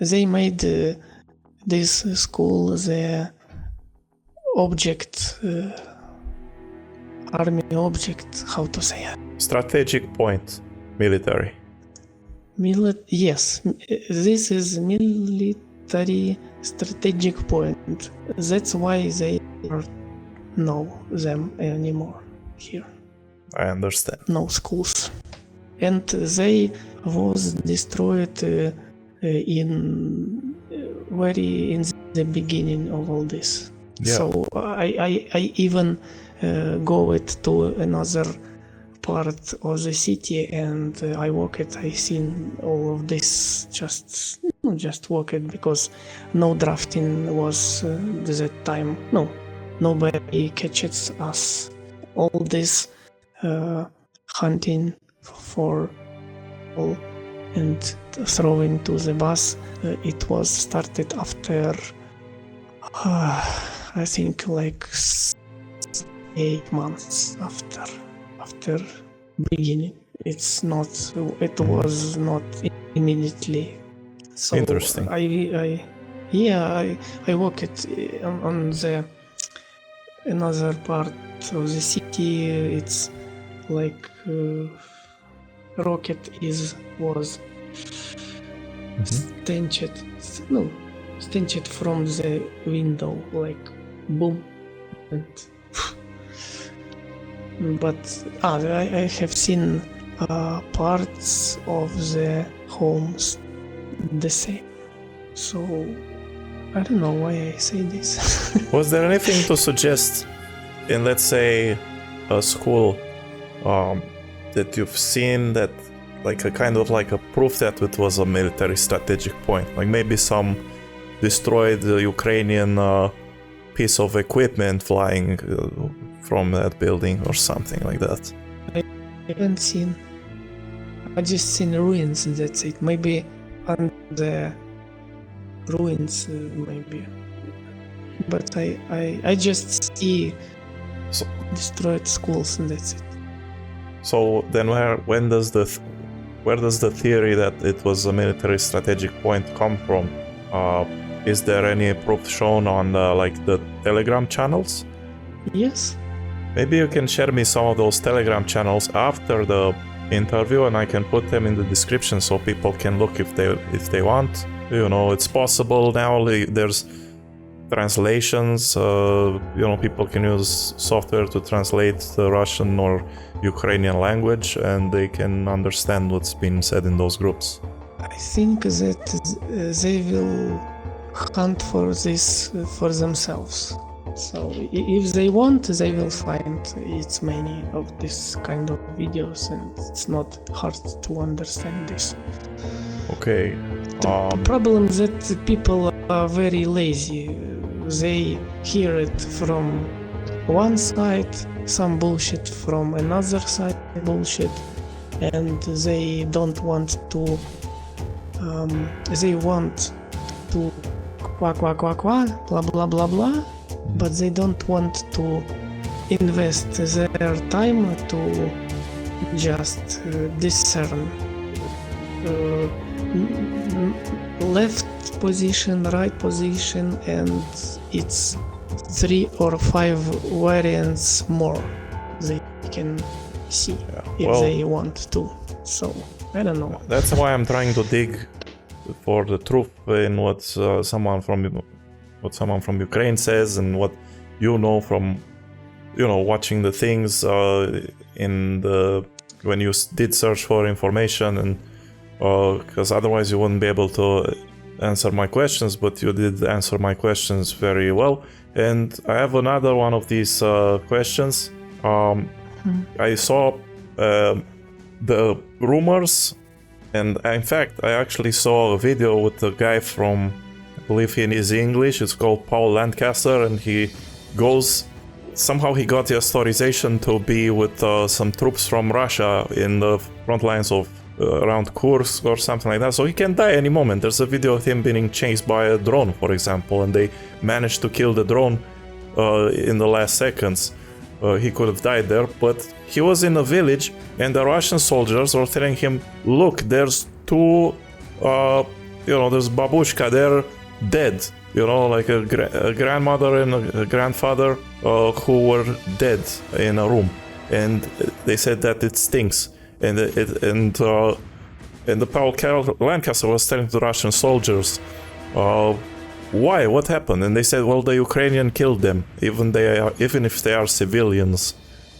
they made this school the object, army object. How to say it? strategic point, military. Yes, this is military strategic point. That's why they don't know them anymore here. I understand. No schools, and they was destroyed in the beginning of all this. Yeah. So I even go it to another part of the city, and I walk it. I seen all of this. Just walk it, because no drafting was that time. No, nobody catches us. All this hunting for all and throwing to the bus. It was started after I think like 8 months after beginning. It was not immediately. So Interesting. I walk it on the another part of the city. It's like rocket was stretched from the window, like boom, and but I have seen parts of the homes the same. So I don't know why I say this. Was there anything to suggest in, let's say, a school that you've seen that, like a kind of like a proof that it was a military strategic point? Like maybe some destroyed Ukrainian piece of equipment flying from that building or something like that. I haven't seen. I just seen ruins, and that's it. Maybe on the ruins, maybe. But I just see destroyed schools, and that's it. So then where does the theory that it was a military strategic point come from? Is there any proof shown on the Telegram channels? Yes. Maybe you can share me some of those Telegram channels after the interview, and I can put them in the description so people can look if they want. You know, it's possible now. There's translations. People can use software to translate the Russian or Ukrainian language, and they can understand what's been said in those groups. I think that they will hunt for this for themselves. So if they want, they will find it's many of this kind of videos, and it's not hard to understand this. Okay. The problem that the people are very lazy. They hear it from one side, some bullshit from another side, bullshit, and they don't want to. They want to quack, blah blah blah blah, but they don't want to invest their time to just discern left position, right position, and it's 3 or 5 variants more they can see if they want to. So I don't know. That's why I'm trying to dig for the truth in what someone from Ukraine says, and what you know from watching the things when you did search for information, and because otherwise you wouldn't be able to answer my questions, but you did answer my questions very well. And I have another one of these questions. I saw the rumors, and in fact I actually saw a video with a guy from, I believe he is English, it's called Paul Lancaster, and he somehow he got the authorization to be with some troops from Russia in the front lines of around Kursk or something like that, so he can die any moment. There's a video of him being chased by a drone, for example, and they managed to kill the drone in the last seconds. He could have died there, but he was in a village, and the Russian soldiers were telling him, look, there's two there's babushka, they're dead, like a grandmother and a grandfather who were dead in a room, and they said that it stinks. And the Paul Lancaster was telling the Russian soldiers, why? What happened? And they said, well, the Ukrainian killed them, even if they are civilians.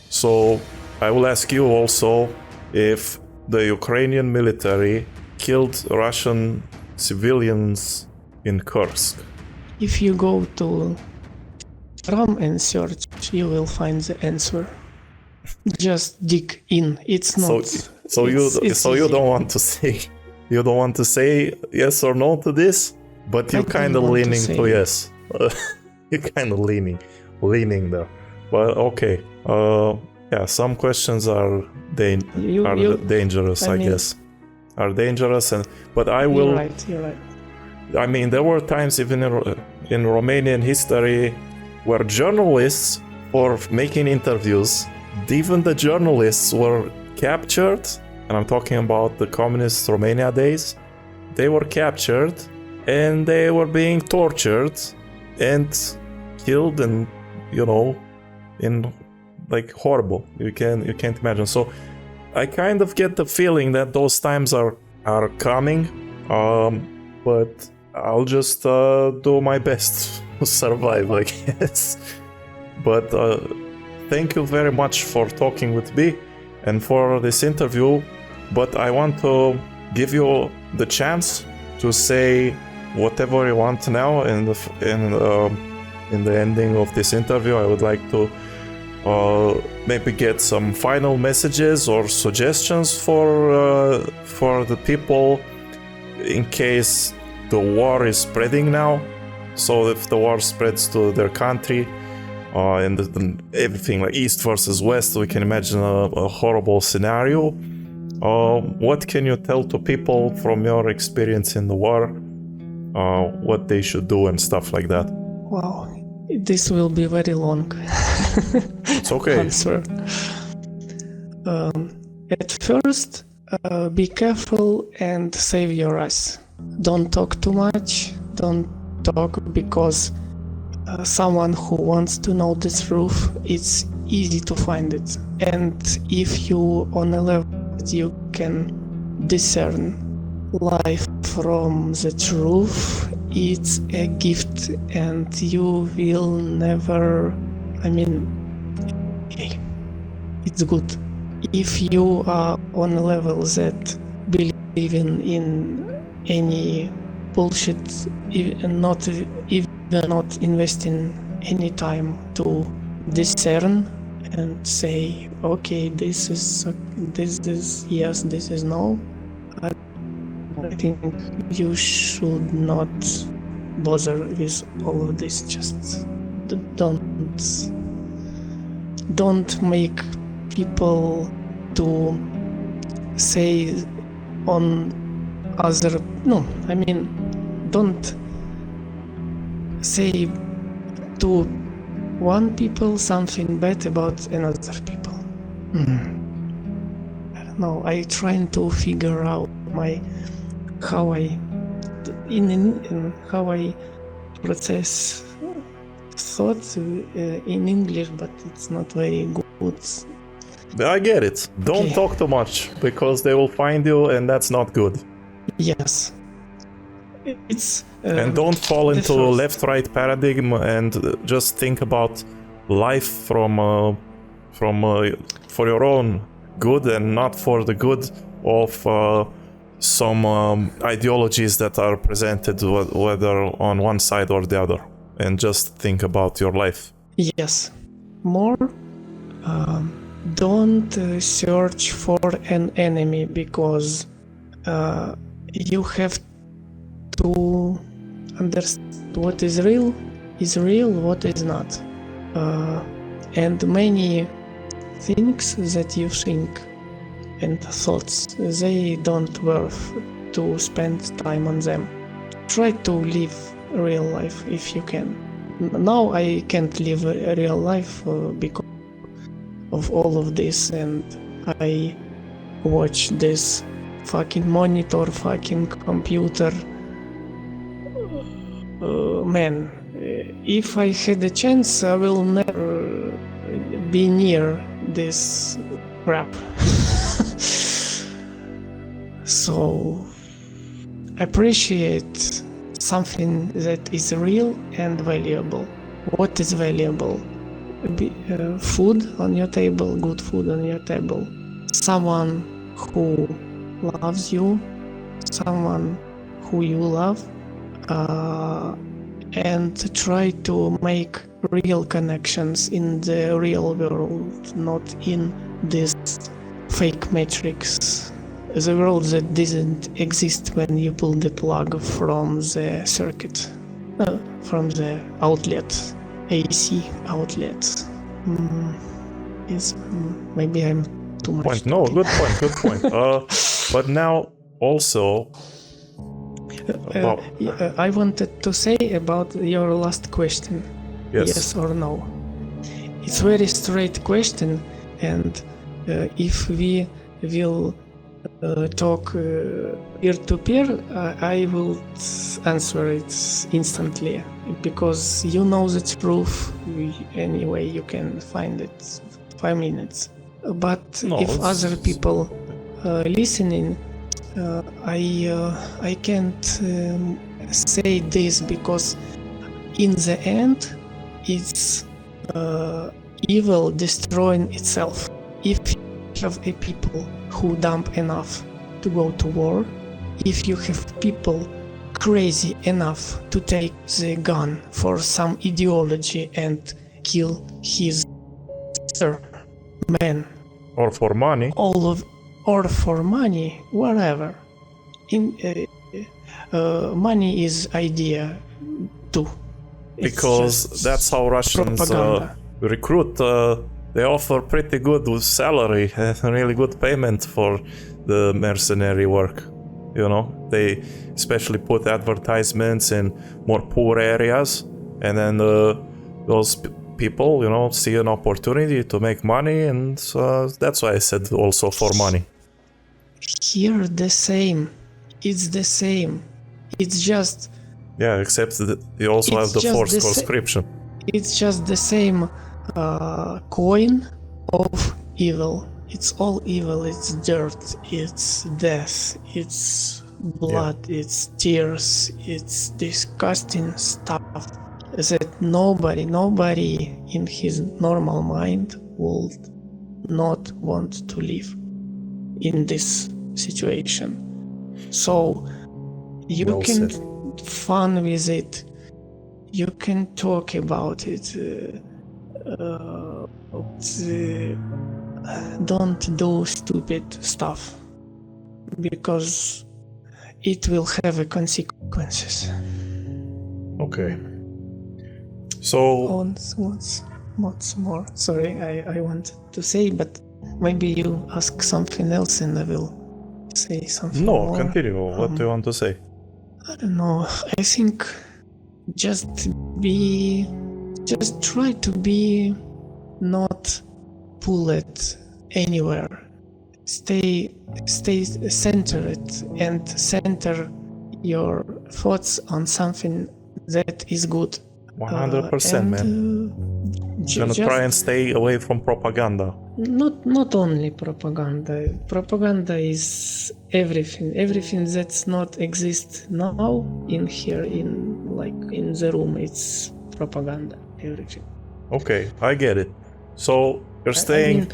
So I will ask you also if the Ukrainian military killed Russian civilians in Kursk. If you go to RAM and search, you will find the answer. Just dig in. It's not. So you don't want to say. You don't want to say yes or no to this, but you're kind of leaning to yes. You're kind of leaning there. Well, okay. Yeah, some questions are dangerous. I guess are dangerous, but I will. You're right. I mean, there were times even in Romanian history where journalists, for making interviews, even the journalists were captured, and I'm talking about the communist Romania days. They were captured and they were being tortured and killed, and in like horrible. You can't imagine. So I kind of get the feeling that those times are coming, but I'll just do my best to survive, I guess. But thank you very much for talking with me and for this interview. But I want to give you the chance to say whatever you want now. In the ending of this interview, I would like to maybe get some final messages or suggestions for the people in case the war is spreading now. So if the war spreads to their country, and everything like East versus West, we can imagine a horrible scenario. What can you tell to people from your experience in the war, what they should do and stuff like that? Wow, this will be very long. It's okay. Answer. At first, be careful and save your ass. Don't talk too much. Don't talk because someone who wants to know the truth, it's easy to find it. And if you on a level you can discern life from the truth, it's a gift, and you will never, it's good. If you are on a level that believing in any bullshit, not investing any time to discern and say, okay, this is yes, this is no. I think you should not bother with all of this. Just don't make people to say on other, no, I mean, don't say to one people something bad about another people. I don't know, I trying to figure out how I process thoughts in English, but it's not very good. I get it. Don't Okay. talk too much, because they will find you, and that's not good. Yes, it's And don't fall the into first. left-right paradigm, and just think about life from for your own good, and not for the good of some ideologies that are presented, whether on one side or the other. And just think about your life. Yes, more. Don't search for an enemy, because you have to understand what is real, what is not. And many things that you think and thoughts, they don't worth to spend time on them. Try to live real life if you can. Now I can't live a real life because of all of this, and I watch this fucking monitor, fucking computer. Man, if I had a chance, I will never be near this crap. So appreciate something that is real and valuable. What is valuable? Food on your table, good food on your table. Someone who loves you, someone who you love, and try to make real connections in the real world, not in this fake matrix. The world that doesn't exist when you pull the plug from the circuit, from the outlet, AC outlet. Maybe I'm too much. Point. No, good point. But now also, I wanted to say about your last question. Yes or no? It's very straight question, and if we will talk peer-to-peer, I will answer it instantly, because you know the truth. Anyway, you can find it 5 minutes. But No, if other people listening, I can't say this, because in the end it's evil destroying itself. If you have a people who dumb enough to go to war, if you have people crazy enough to take the gun for some ideology and kill his sister, man, or for money, or for money, whatever. Money is idea too. because that's how Russians recruit. They offer pretty good salary and really good payment for the mercenary work. You know, they especially put advertisements in more poor areas, and then those people, you know, see an opportunity to make money, and that's why I said also for money. Here the same. It's the same. It's just... Yeah, except that you also have the forced conscription. It's just the same coin of evil. It's all evil. It's dirt. It's death. It's blood. Yeah. It's tears. It's disgusting stuff that nobody in his normal mind would not want to live in this situation. So you can fun with it. you can talk about it. Don't do stupid stuff because it will have consequences. Okay. So What's more? Sorry, I wanted to say, but maybe you ask something else and I will say something no, more. continue. What do you want to say? I don't know. I think just try to be not pulled anywhere. Stay centered and center your thoughts on something that is good. 100%, man. Gonna try and stay away from propaganda. Not only propaganda. Propaganda is everything that's not exist now in here in the room. It's propaganda. Everything. Okay, I get it. So you're saying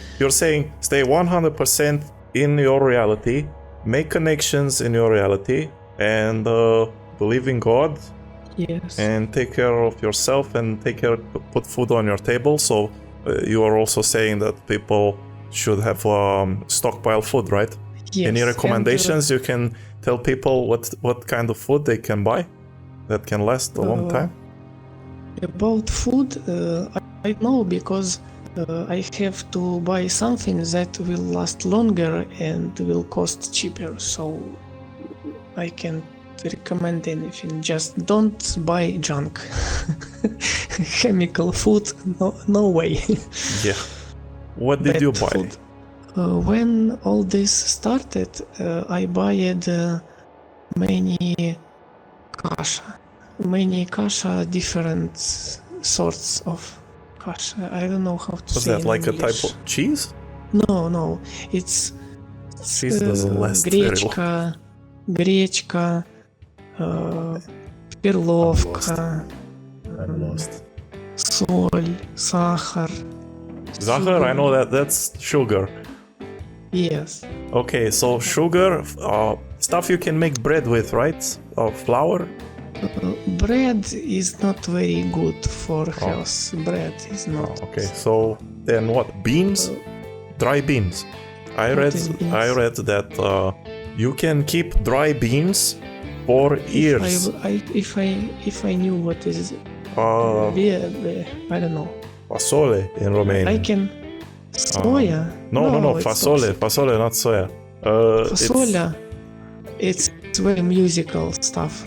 stay 100% in your reality, make connections in your reality, and believe in God. Yes. And take care of yourself and put food on your table. So you are also saying that people should have stockpile food, right? Yes. Any recommendations you can tell people what kind of food they can buy that can last a long time? About food, I know because I have to buy something that will last longer and will cost cheaper. So I can't recommend anything. Just don't buy junk. Chemical food, no way. Yeah. What did you buy? Food. When all this started, I bought many kasha, different sorts of kasha. I don't know how to Was say. that like in a type English. of cheese? No. It's Cheese doesn't last very long. Гречка, перловка, I'm lost. соль, сахар. Zahar, I know that's sugar. Yes. Okay, so sugar, stuff you can make bread with, right? Flour? Bread is not very good for health. Bread is not. Okay, so then what? Beans? Dry beans. I read that you can keep dry beans for years. If I knew what is I don't know. Fasole in Romanian. I can soya. No, fasole. Fasole, not soya. Fasolia. It's very musical stuff.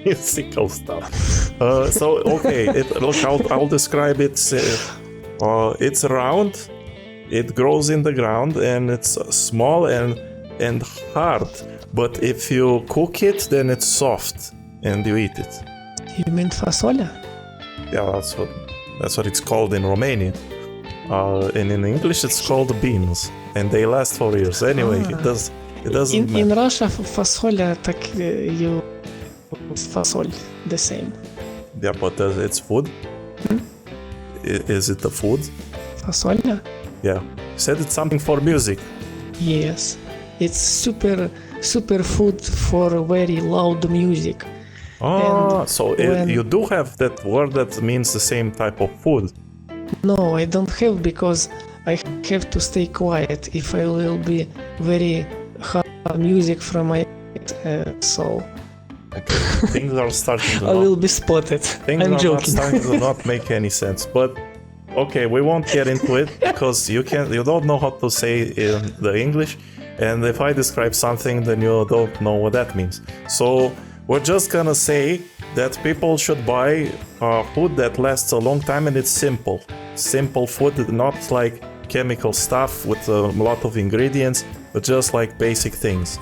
Musical stuff. So okay, I'll describe it. It's round. It grows in the ground and it's small and hard. But if you cook it, then it's soft and you eat it. You mean fasolia? Yeah, that's what it's called in Romanian. And in English, it's called beans, and they last for years. Anyway, it doesn't matter. In Russia, fasolia, you fasol the same. Yeah, but it's food. Is it a food? Fasolia? Yeah. You said it's something for music. Yes, it's super food for very loud music. So you do have that word that means the same type of food. No, I don't have because I have to stay quiet if I will be very hard music from my so Okay. Things are starting to I will be spotted. I'm joking. Starting to not make any sense. But okay, we won't get into it because you don't know how to say in the English, and if I describe something, then you don't know what that means. So we're just gonna say that people should buy food that lasts a long time and it's simple food, not like chemical stuff with a lot of ingredients, but just like basic things.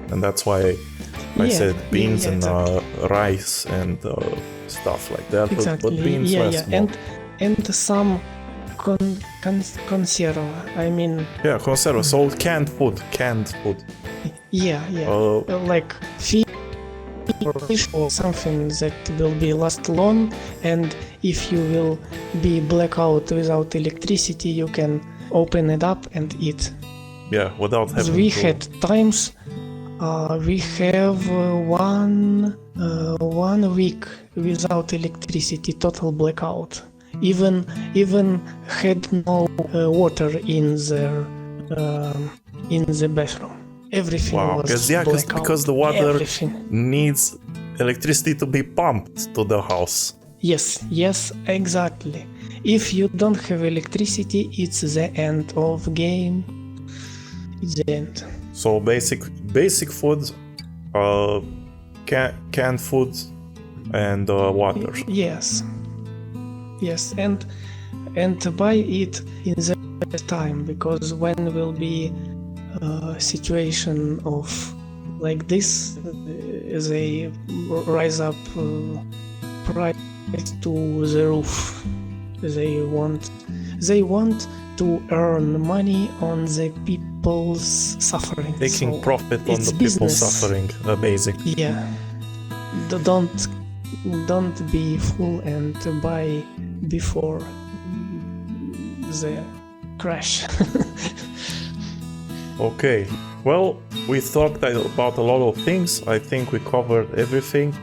And that's why I said beans and rice and stuff like that. Exactly. But beans last more. And some conserva. I mean. Yeah, conserva. So canned food. Yeah. Like fish or something that will be last long, and if you will be blackout without electricity, you can open it up and eat. Yeah, without having We had times We have 1 week without electricity, total blackout. Even had no water in the bathroom. Everything Wow, was blackout. because the water Everything. needs electricity to be pumped to the house. Yes, exactly. If you don't have electricity, it's the end of game. It's the end. So basic food, canned food, and water. Yes, and buy it in the best time, because when will be a situation of like this, they rise up price to the roof. They want to earn money on the people's suffering. Taking So profit on it's the people business. suffering, basically. Yeah. Don't be fool and buy before the crash. Okay, well, we talked about a lot of things. I think we covered everything.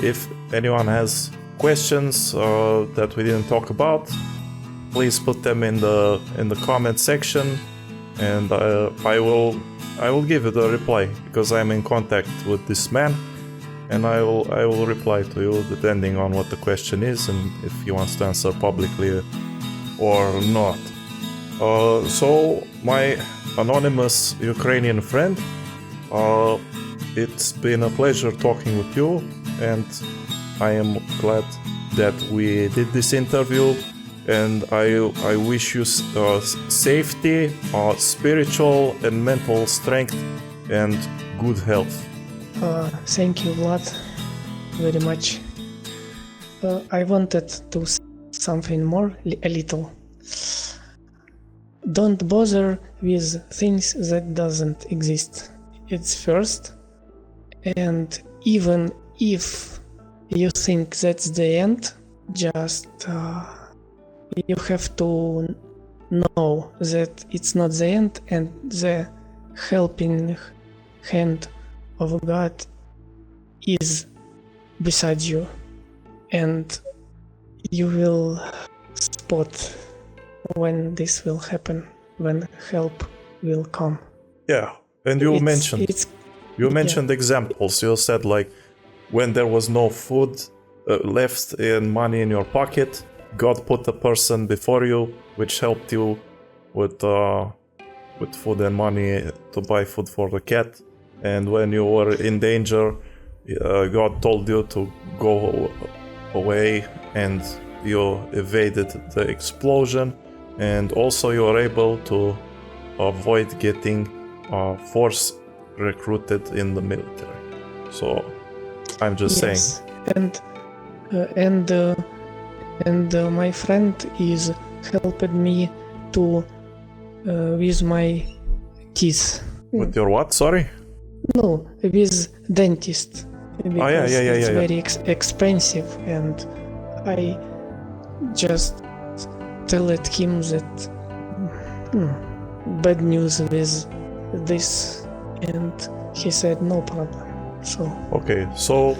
If anyone has questions that we didn't talk about, please put them in the comment section, and I will give it a reply, because I'm in contact with this man, and I will reply to you depending on what the question is and if he wants to answer publicly or not. So my anonymous Ukrainian friend, it's been a pleasure talking with you, and I am glad that we did this interview, and I wish you safety, spiritual and mental strength, and good health. Thank you, Vlad, very much. I wanted to say something more, a little. Don't bother with things that doesn't exist. It's first, and even if you think that's the end, just you have to know that it's not the end, and the helping hand of God is beside you, and you will spot when this will happen, when help will come. Yeah, and you mentioned examples. You said, like, when there was no food left and money in your pocket, God put a person before you which helped you with food and money to buy food for the cat. And when you were in danger, God told you to go away, and you evaded the explosion, and also you were able to avoid getting force recruited in the military. So I'm just saying. And my friend is helping me to with my teeth. With your what? Sorry? No, with dentist. Because it's yeah. very expensive, and I just told him that bad news with this, and he said no problem. So okay, so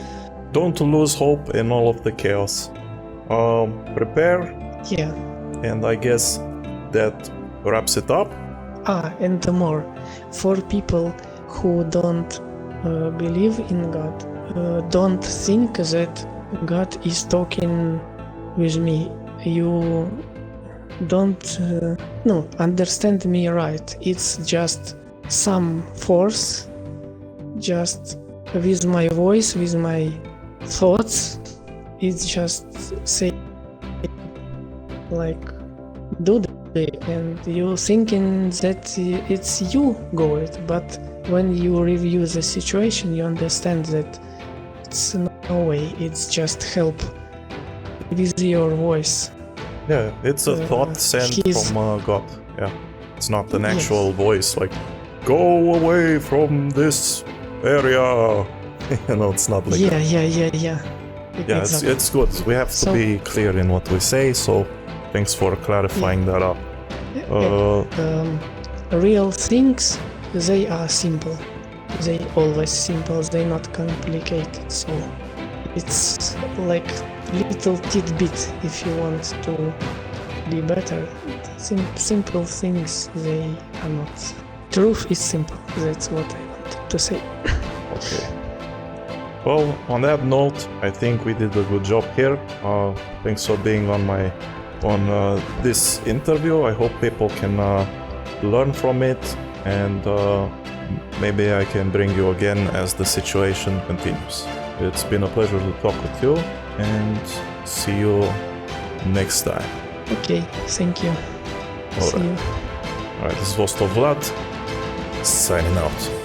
don't lose hope in all of the chaos. Prepare. Yeah. And I guess that wraps it up. And more, for people who don't believe in God, don't think that God is talking with me. You don't understand me right. It's just some force, just with my voice, with my thoughts. It's just say like do it, and you thinking that it's you go it, but when you review the situation, you understand that it's no way. It's just help with your voice. Yeah, it's a thought sent from God. Yeah, it's not an actual voice like, go away from this area. It's not like that. Yeah, exactly. It's good. We have to be clear in what we say, so thanks for clarifying that up. Real things, they are simple. they always simple, they not complicated. So it's like little tidbit if you want to be better. Simple things, they are not. Truth is simple. That's what I wanted to say. Okay. Well, on that note, I think we did a good job here. Thanks for being on this interview. I hope people can learn from it, and maybe I can bring you again as the situation continues. It's been a pleasure to talk with you, and see you next time. Okay, thank you. See you. Alright, this was Vlad, signing out.